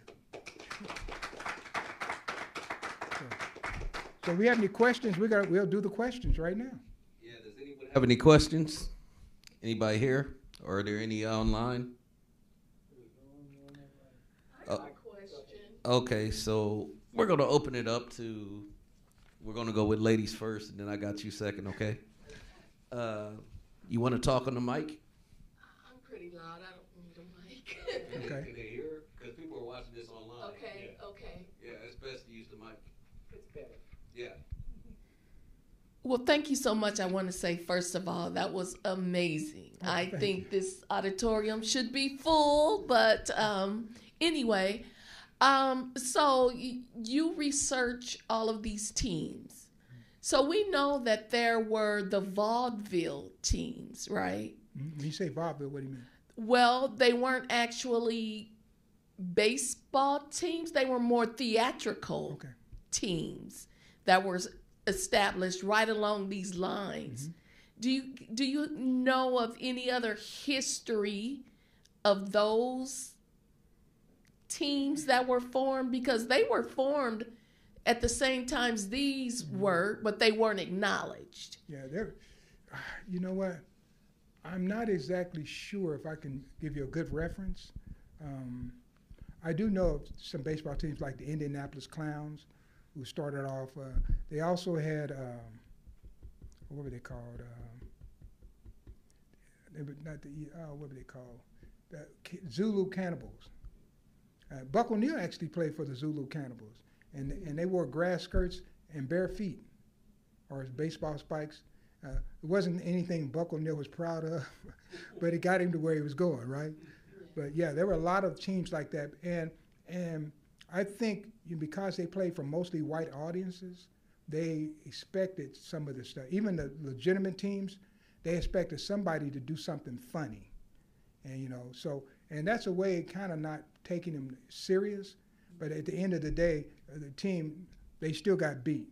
So we have any questions? We'll do the questions right now. Yeah, does anyone have any questions? Anybody here? Or are there any online? I have a question. Okay, so we're going to open it up to, we're going to go with ladies first, and then I got you second, okay? You want to talk on the mic? I'm pretty loud. I don't need a mic. Okay. Can they hear? Because people are watching this online. Okay, okay. Yeah, it's best to use the mic. It's better. Yeah. Well, thank you so much. I want to say, first of all, that was amazing. I think this auditorium should be full, but anyway, so you research all of these teams. So we know that there were the vaudeville teams, right? When you say vaudeville, what do you mean? Well, they weren't actually baseball teams. They were more theatrical teams that were established right along these lines. Do you know of any other history of those teams that were formed? Because they were formed at the same times these were, but they weren't acknowledged. Yeah, you know what? I'm not exactly sure if I can give you a good reference. I do know of some baseball teams like the Indianapolis Clowns, who started off. They also had, what were they called? They were not the, what were they called? The Zulu Cannibals. Buck O'Neill actually played for the Zulu Cannibals, and they wore grass skirts and bare feet, or baseball spikes. It wasn't anything Buck O'Neill was proud of, but it got him to where he was going, right? But yeah, there were a lot of teams like that, and I think because they played for mostly white audiences, they expected some of the stuff. Even the legitimate teams, they expected somebody to do something funny, and and that's a way of kind of not taking them serious. But at the end of the day, the team, they still got beat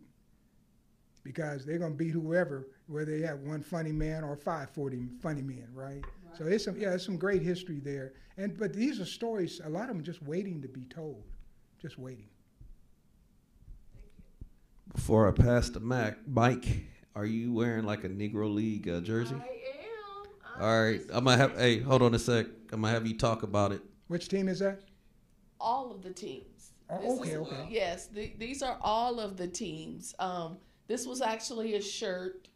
because they're gonna beat whoever, whether they have one funny man or 540 funny men, right? So it's some great history there. But these are stories. A lot of them just waiting to be told. Just waiting. Before I pass the mic, are you wearing like a Negro League jersey? I am. All right, I'm gonna have. Hey, hold on a sec. I'm gonna have you talk about it. Which team is that? All of the teams. Oh, okay. Yes, these are all of the teams. This was actually a shirt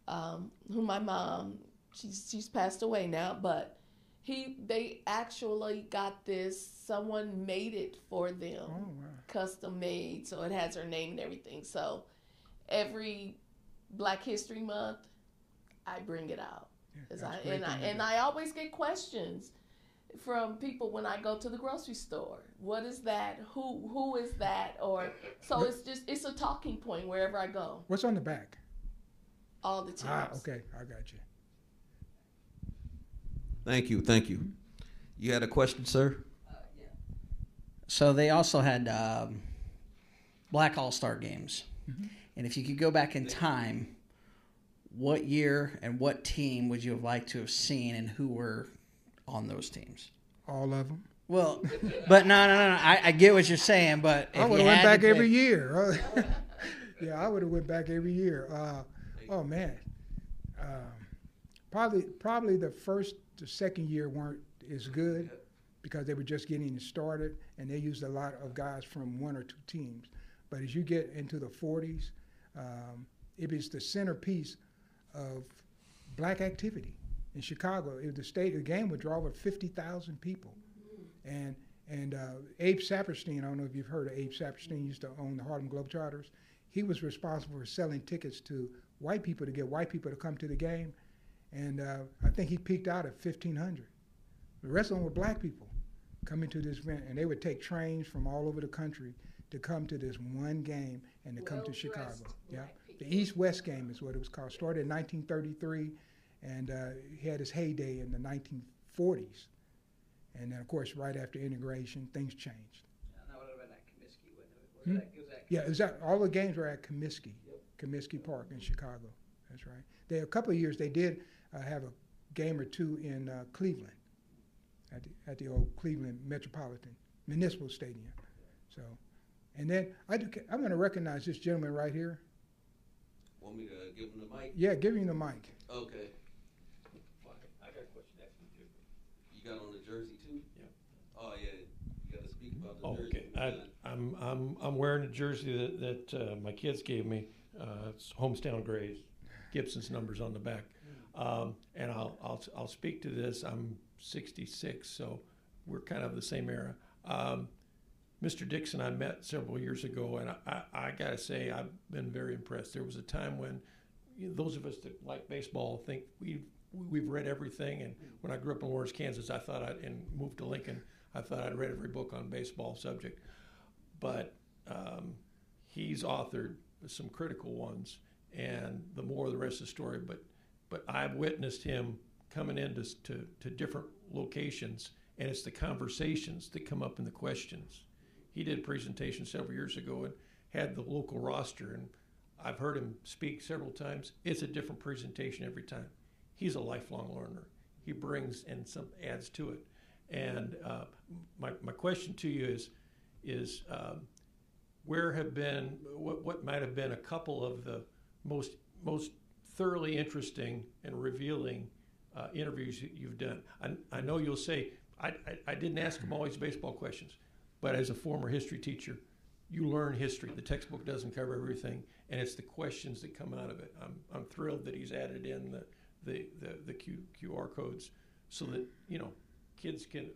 who my mom, she's passed away now, but they actually got this. Someone made it for them, custom made, so it has her name and everything. So every Black History Month, I bring it out. And I always get questions from people when I go to the grocery store. What is that? Who is that? Or so it's a talking point wherever I go. What's on the back? All the teams. Okay, I got you. Thank you. You had a question, sir? Yeah. So they also had Black All-Star games. And if you could go back in time, what year and what team would you have liked to have seen, and who were on those teams? All of them. Well, but no. I get what you're saying, but if I would you have went had back to every pick- year. Yeah, I would have went back every year. Oh man, probably the first to second year weren't as good because they were just getting started, and they used a lot of guys from one or two teams. But as you get into the 40s, it was the centerpiece of black activity in Chicago. The game would draw over 50,000 people, and Abe Saperstein, I don't know if you've heard of Abe Saperstein, used to own the Harlem Globetrotters. He was responsible for selling tickets to white people to get white people to come to the game, and I think he peaked out at 1,500. The rest of them were black people. coming to this event, and they would take trains from all over the country to come to this one game and to come to Chicago. Yeah, the East-West game is what it was called. Started in 1933, and he had his heyday in the 1940s. And then, of course, right after integration, things changed. That would have been at Comiskey, wasn't it? Yeah, all the games were at Comiskey, Comiskey Park in Chicago. That's right. A couple of years they did have a game or two in Cleveland, at the old Cleveland Metropolitan Municipal Stadium. So, and then I'm going to recognize this gentleman right here. Want me to give him the mic? Yeah, give him the mic. Okay. I got a question actually too. You got on the jersey too? Yeah. Oh yeah. You got to speak about the Oh, jersey. okay. I'm wearing a jersey that my kids gave me. It's Homestown Grays. Gibson's numbers on the back. And I'll speak to this. I'm 66, so we're kind of the same era. Mr. Dixon I met several years ago, and I got to say I've been very impressed. There was a time when those of us that like baseball think we've read everything. And when I grew up in Lawrence, Kansas, and moved to Lincoln, I thought I'd read every book on baseball subject. But he's authored some critical ones, and the more the rest of the story. But I've witnessed him coming into to different locations, and it's the conversations that come up in the questions. He did a presentation several years ago and had the local roster, and I've heard him speak several times. It's a different presentation every time. He's a lifelong learner. He brings and some adds to it. And my question to you is what might have been a couple of the most thoroughly interesting and revealing interviews that you've done? I know you'll say, I didn't ask him all these baseball questions, but as a former history teacher, you learn history. The textbook doesn't cover everything, and it's the questions that come out of it. I'm thrilled that he's added in the QR codes so that, kids can,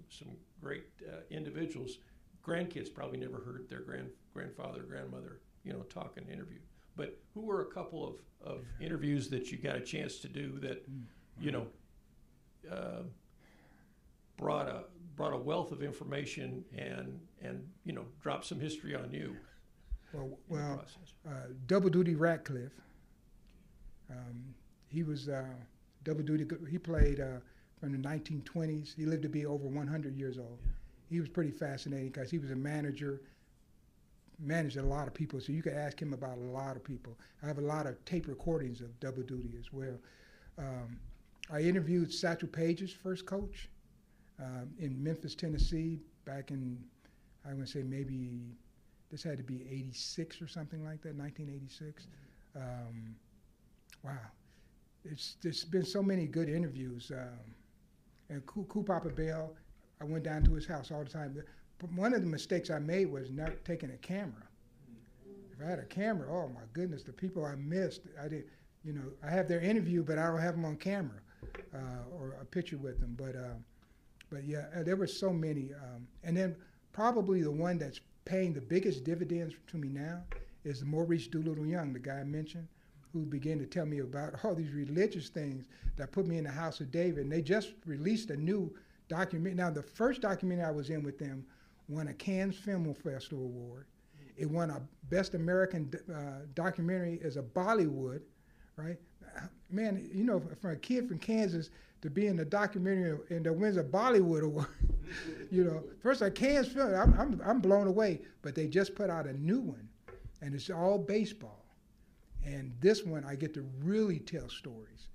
some great individuals, grandkids probably never heard their grandfather or grandmother, talk and interview. But who were a couple of interviews that you got a chance to do that, brought a wealth of information and dropped some history on you? Well, Double Duty Ratcliffe. He was double duty. He played from the 1920s. He lived to be over 100 years old. Yeah. He was pretty fascinating because he was a manager. Managed a lot of people, so you could ask him about a lot of people. I have a lot of tape recordings of Double Duty as well. I interviewed Satchel Paige's first coach in Memphis, Tennessee, back in, I would say maybe, this had to be 86 or something like that, 1986. Wow. There's been so many good interviews. And Cool Papa Bell, I went down to his house all the time. But one of the mistakes I made was not taking a camera. If I had a camera, oh my goodness, the people I missed, I have their interview, but I don't have them on camera or a picture with them. But yeah, there were so many. And then probably the one that's paying the biggest dividends to me now is Maurice Doolittle Young, the guy I mentioned, who began to tell me about all these religious things that put me in the house of David. And they just released a new documentary. Now, the first documentary I was in with them won a Cannes Film Festival award. It won a Best American Documentary as a Bollywood, right? Man, for a kid from Kansas to be in a documentary and to win a Bollywood award, first a Cannes Film, I'm blown away. But they just put out a new one, and it's all baseball. And this one, I get to really tell stories.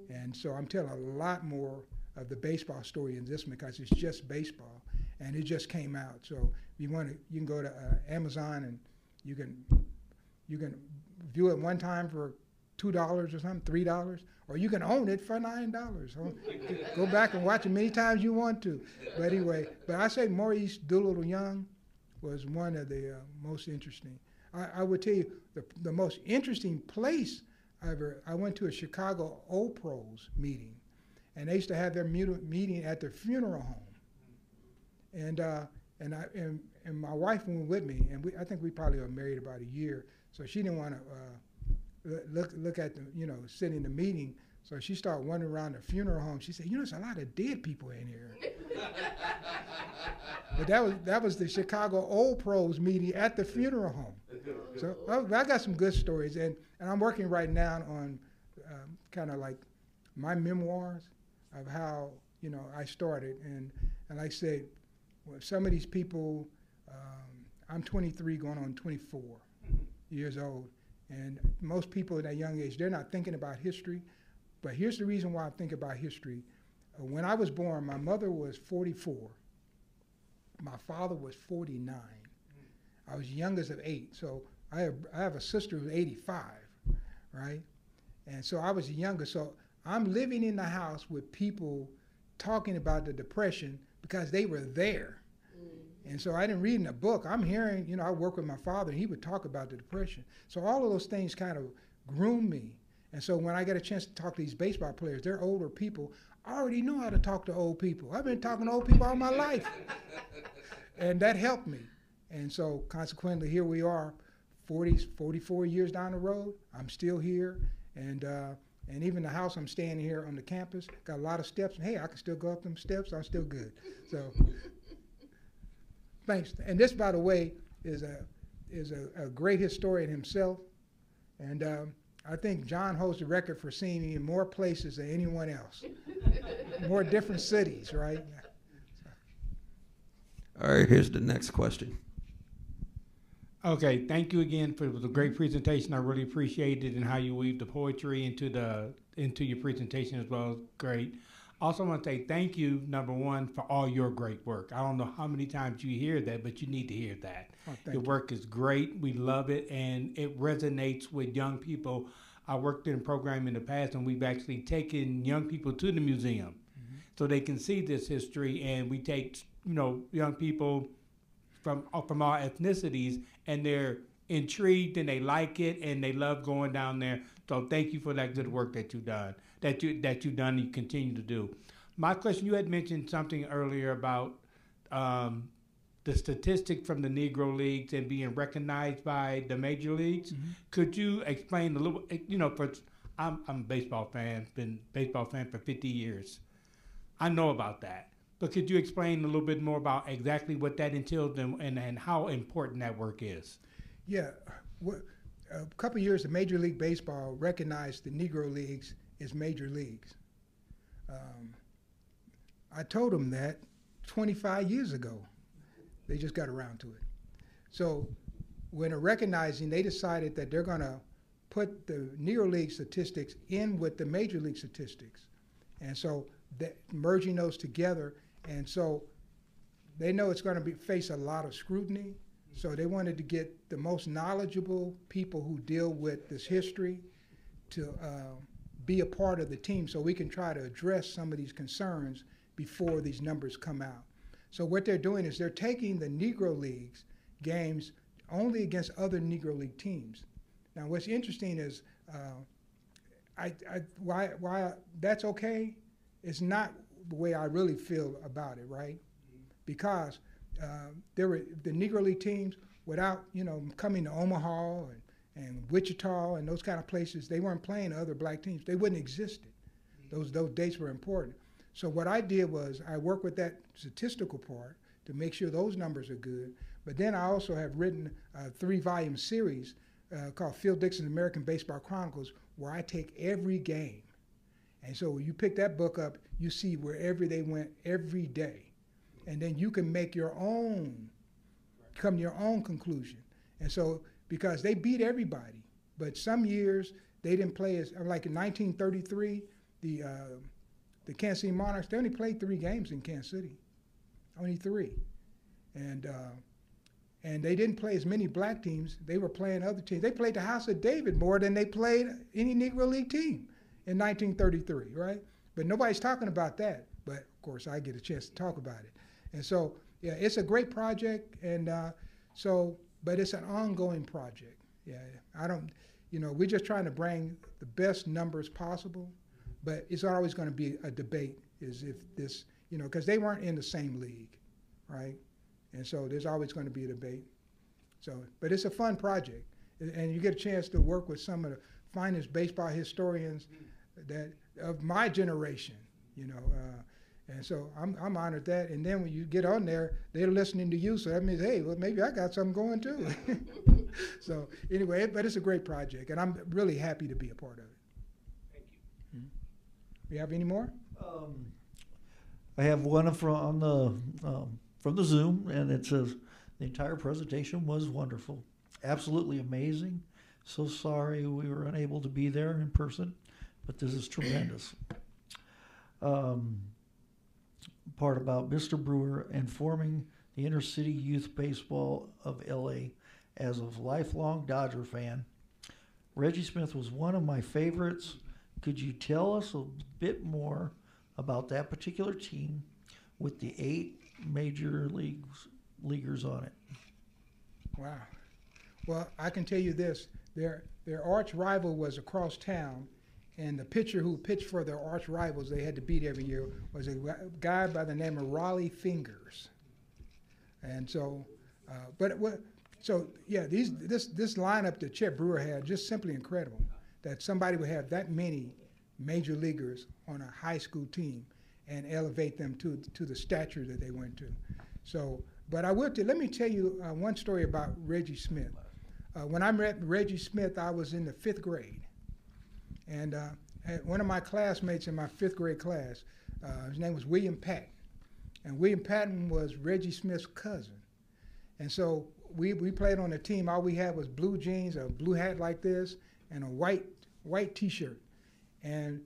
And so I'm telling a lot more of the baseball story in this one because it's just baseball. And it just came out. So if you want to, you can go to Amazon and you can view it one time for $2 or something, $3, or you can own it for $9. So go back and watch it many times you want to. But anyway, I say Maurice Doolittle Young was one of the most interesting. I would tell you the most interesting place I went to a Chicago Old Pros meeting, and they used to have their meeting at their funeral home. And my wife went with me, and I think we probably were married about a year, so she didn't want to look at the sit in the meeting. So she started wandering around the funeral home. She said, there's a lot of dead people in here. But that was the Chicago Old Pros meeting at the funeral home. So I got some good stories, and I'm working right now on kind of like my memoirs of how I started, and like I said, some of these people, I'm 23 going on 24 years old, and most people at that young age, they're not thinking about history. But here's the reason why I think about history. When I was born, my mother was 44. My father was 49. I was youngest of 8, so I have a sister who's 85, right? And so I was the youngest. So I'm living in the house with people talking about the Depression because they were there. And so I didn't read in a book. I'm hearing, I work with my father, and he would talk about the Depression. So all of those things kind of groomed me. And so when I get a chance to talk to these baseball players, they're older people. I already know how to talk to old people. I've been talking to old people all my life. And that helped me. And so consequently, here we are, 44 years down the road. I'm still here. And even the house I'm staying here on the campus got a lot of steps. And hey, I can still go up them steps. I'm still good. So thanks. And this, by the way, is a great historian himself. And I think John holds the record for seeing me in more places than anyone else. More different cities, right? All right, here's the next question. Okay, thank you again for the great presentation. I really appreciate it, and how you weave the poetry into your presentation as well. Great. Also want to say thank you, number one, for all your great work. I don't know how many times you hear that, but you need to hear that. Your work is great. We love it, and it resonates with young people. I worked in a program in the past, and we've actually taken young people to the museum so they can see this history, and we take young people from all ethnicities, and they're intrigued and they like it and they love going down there. So thank you for that good work that you've done, that you've done and you continue to do. My question, you had mentioned something earlier about the statistic from the Negro Leagues and being recognized by the major leagues. Could you explain a little? I'm a baseball fan, been a baseball fan for 50 years. I know about that. But could you explain a little bit more about exactly what that entails and how important that work is? Yeah. A couple of years, the Major League Baseball recognized the Negro Leagues as major leagues. I told them that 25 years ago. They just got around to it. So when they're recognizing, they decided that they're going to put the Negro League statistics in with the Major League statistics. And so merging those together, and so they know it's going to face a lot of scrutiny. So they wanted to get the most knowledgeable people who deal with this history to be a part of the team so we can try to address some of these concerns before these numbers come out. So what they're doing is they're taking the Negro Leagues games only against other Negro League teams. Now what's interesting is why that's okay is not the way I really feel about it, right? Because there were the Negro League teams, without coming to Omaha and Wichita and those kind of places, they weren't playing other black teams. They wouldn't have existed. Those dates were important. So what I did was I worked with that statistical part to make sure those numbers are good. But then I also have written a 3-volume series called Phil Dixon's American Baseball Chronicles, where I take every game. And so when you pick that book up, you see wherever they went every day. And then you can make your own, come to your own conclusion. And so, because they beat everybody, but some years they didn't play as, like in 1933, the Kansas City Monarchs, they only played 3 games in Kansas City, only 3. And they didn't play as many black teams. They were playing other teams. They played the House of David more than they played any Negro League team in 1933, right? But nobody's talking about that. But of course, I get a chance to talk about it. And so, yeah, it's a great project, and but it's an ongoing project. Yeah, I don't, we're just trying to bring the best numbers possible, but it's always going to be a debate, is if this, because they weren't in the same league, right? And so there's always going to be a debate. So, but it's a fun project, and you get a chance to work with some of the finest baseball historians that of my generation, you know. And so I'm honored that. And then when you get on there, they're listening to you, so that means, hey, well, maybe I got something going too. So anyway, but it's a great project, and I'm really happy to be a part of it. Thank you. You have any more? I have one from the Zoom, and it says, the entire presentation was wonderful, absolutely amazing. So sorry we were unable to be there in person, but this is tremendous. Part about Mr. Brewer and forming the Inner City Youth Baseball of LA. As a lifelong Dodger fan, Reggie Smith was one of my favorites. Could you tell us a bit more about that particular team with the 8 major leaguers on it? Wow. Well, I can tell you this. Their arch rival was across town, and the pitcher who pitched for their arch rivals they had to beat every year was a guy by the name of Raleigh Fingers. And so, this lineup that Chet Brewer had, just simply incredible, that somebody would have that many major leaguers on a high school team and elevate them to the stature that they went to. So, but let me tell you one story about Reggie Smith. When I met Reggie Smith, I was in the 5th grade. And one of my classmates in my 5th grade class, his name was William Patton. And William Patton was Reggie Smith's cousin. And so we played on a team. All we had was blue jeans, a blue hat like this, and a white T-shirt. And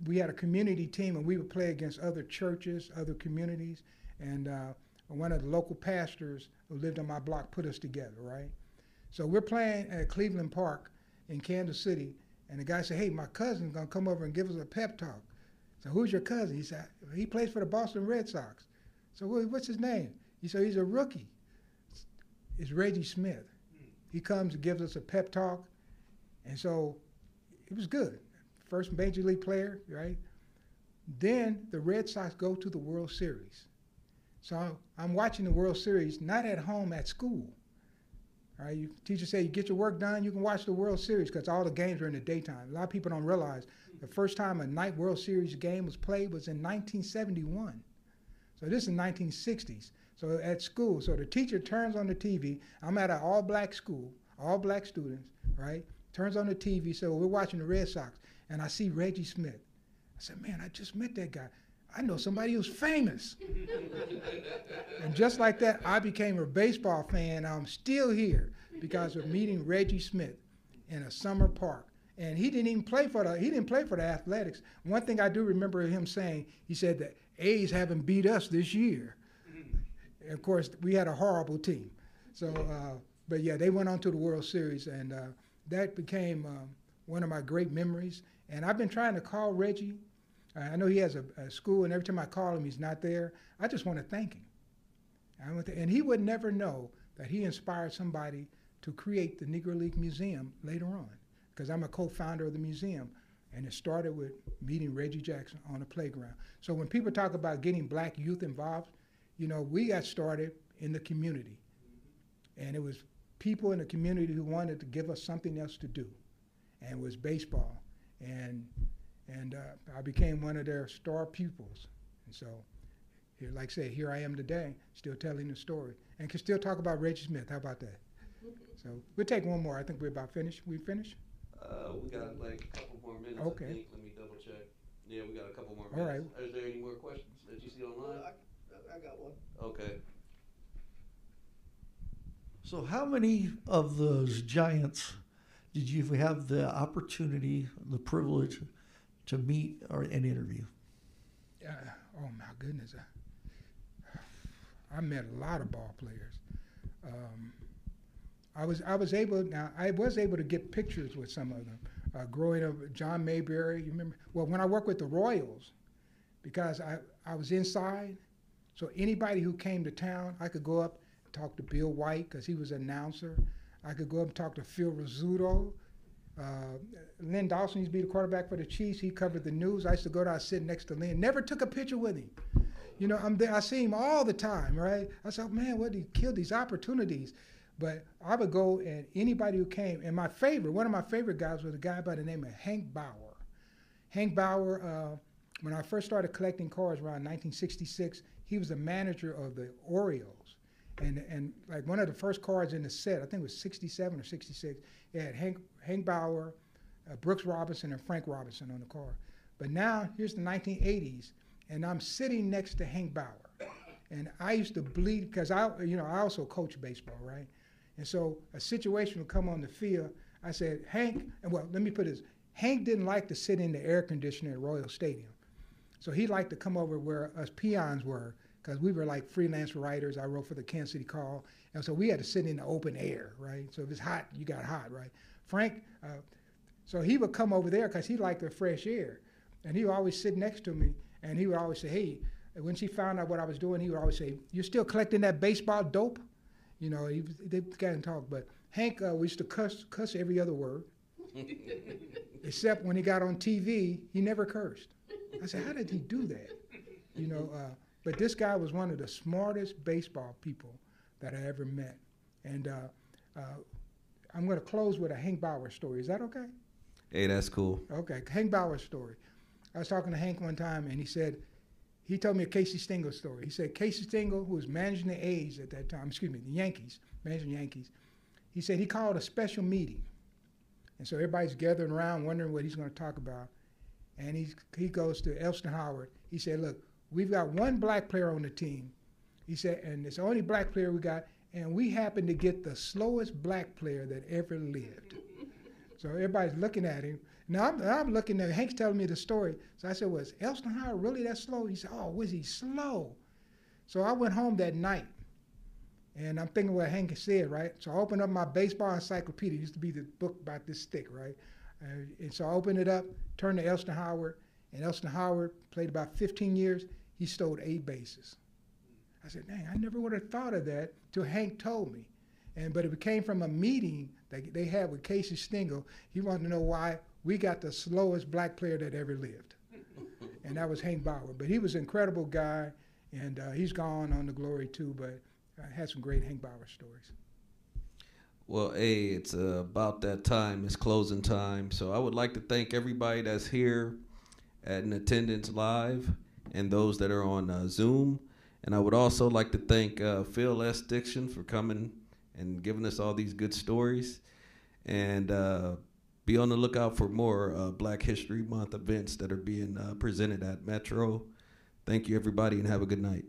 we had a community team, and we would play against other churches, other communities. And one of the local pastors who lived on my block put us together, right? So we're playing at Cleveland Park in Kansas City, and the guy said, hey, my cousin's going to come over and give us a pep talk. So who's your cousin? He said, he plays for the Boston Red Sox. So what's his name? He said, he's a rookie. It's Reggie Smith. He comes and gives us a pep talk, and so it was good. First major league player, right? Then the Red Sox go to the World Series. So I'm watching the World Series, not at home, at school. All right, teacher say you get your work done, you can watch the World Series because all the games are in the daytime. A lot of people don't realize the first time a night World Series game was played was in 1971. So this is 1960s. So at school, so the teacher turns on the TV. I'm at an all-black school, all black students, right? Turns on the TV, so we're watching the Red Sox, and I see Reggie Smith. I said, man, I just met that guy. I know somebody who's famous. And just like that, I became a baseball fan. I'm still here because of meeting Reggie Smith in a summer park. And he didn't play for the Athletics. One thing I do remember him saying, he said that A's haven't beat us this year. And of course, we had a horrible team. So, but yeah, they went on to the World Series, and that became one of my great memories. And I've been trying to call Reggie. I know he has a school, and every time I call him, he's not there. I just want to thank him. And he would never know that he inspired somebody to create the Negro League Museum later on, because I'm a co-founder of the museum, and it started with meeting Reggie Jackson on the playground. So when people talk about getting black youth involved, you know, we got started in the community, and it was people in the community who wanted to give us something else to do, and it was baseball. And I became one of their star pupils. And so, like I said, here I am today, still telling the story. And can still talk about Reggie Smith. How about that? So we'll take one more. I think we're about finished. We finished? We got like a couple more minutes, okay. I think. Let me double check. Yeah, we got a couple more minutes. All right. Is there any more questions that you see online? I got one. Okay. So how many of those Giants did you have the opportunity, the privilege to meet or an interview? Oh my goodness. I met a lot of ball players. I was able to get pictures with some of them. Growing up, John Mayberry, you remember? Well, when I worked with the Royals, because I was inside, so anybody who came to town, I could go up and talk to Bill White because he was an announcer. I could go up and talk to Phil Rizzuto. Len Dawson used to be the quarterback for the Chiefs. He covered the news. I used to go down and sit next to Len. Never took a picture with him. You know, I'm there. I see him all the time, right? I said, man, what he killed these opportunities. But I would go, and anybody who came, and one of my favorite guys was a guy by the name of Hank Bauer. Hank Bauer, when I first started collecting cards around 1966, he was the manager of the Orioles. And like one of the first cards in the set, I think it was 67 or 66, it had Hank Bauer, Brooks Robinson, and Frank Robinson on the card. But now, here's the 1980s, and I'm sitting next to Hank Bauer. And I used to bleed, because I also coach baseball, right? And so a situation would come on the field. I said, Hank, and well, let me put this. Hank didn't like to sit in the air conditioner at Royal Stadium. So he liked to come over where us peons were, because we were like freelance writers. I wrote for the Kansas City Call. And so we had to sit in the open air, right? So if it's hot, you got hot, right? Frank, so he would come over there because he liked the fresh air. And he would always sit next to me, and he would always say, hey, when she found out what I was doing, he would always say, you're still collecting that baseball dope? You know, they can't talk. But Hank, we used to cuss every other word. Except when he got on TV, he never cursed. I said, how did he do that? You know, but this guy was one of the smartest baseball people that I ever met. And I'm going to close with a Hank Bauer story. Is that okay? Hey, that's cool. Okay, Hank Bauer story. I was talking to Hank one time, and he told me a Casey Stengel story. He said Casey Stengel, who was managing the A's at that time, the Yankees, managing the Yankees, he said he called a special meeting. And so everybody's gathering around wondering what he's going to talk about. And he goes to Elston Howard. He said, look, we've got one black player on the team. He said, and it's the only black player we got, and we happen to get the slowest black player that ever lived. So everybody's looking at him. Now I'm looking at Hank's telling me the story. So I said, was Elston Howard really that slow? He said, oh, was he slow? So I went home that night, and I'm thinking what Hank said, right? So I opened up my baseball encyclopedia. It used to be the book about this thick, right? And so I opened it up, turned to Elston Howard, and Elston Howard played about 15 years. He stole 8 bases. I said, dang, I never would have thought of that till Hank told me. But it came from a meeting that they had with Casey Stengel. He wanted to know why we got the slowest black player that ever lived. And that was Hank Bauer. But he was an incredible guy, and he's gone on to glory too, but I had some great Hank Bauer stories. Well, hey, it's about that time. It's closing time. So I would like to thank everybody that's here in attendance live and those that are on Zoom. And I would also like to thank Phil S. Dixon for coming and giving us all these good stories. And be on the lookout for more Black History Month events that are being presented at Metro. Thank you, everybody, and have a good night.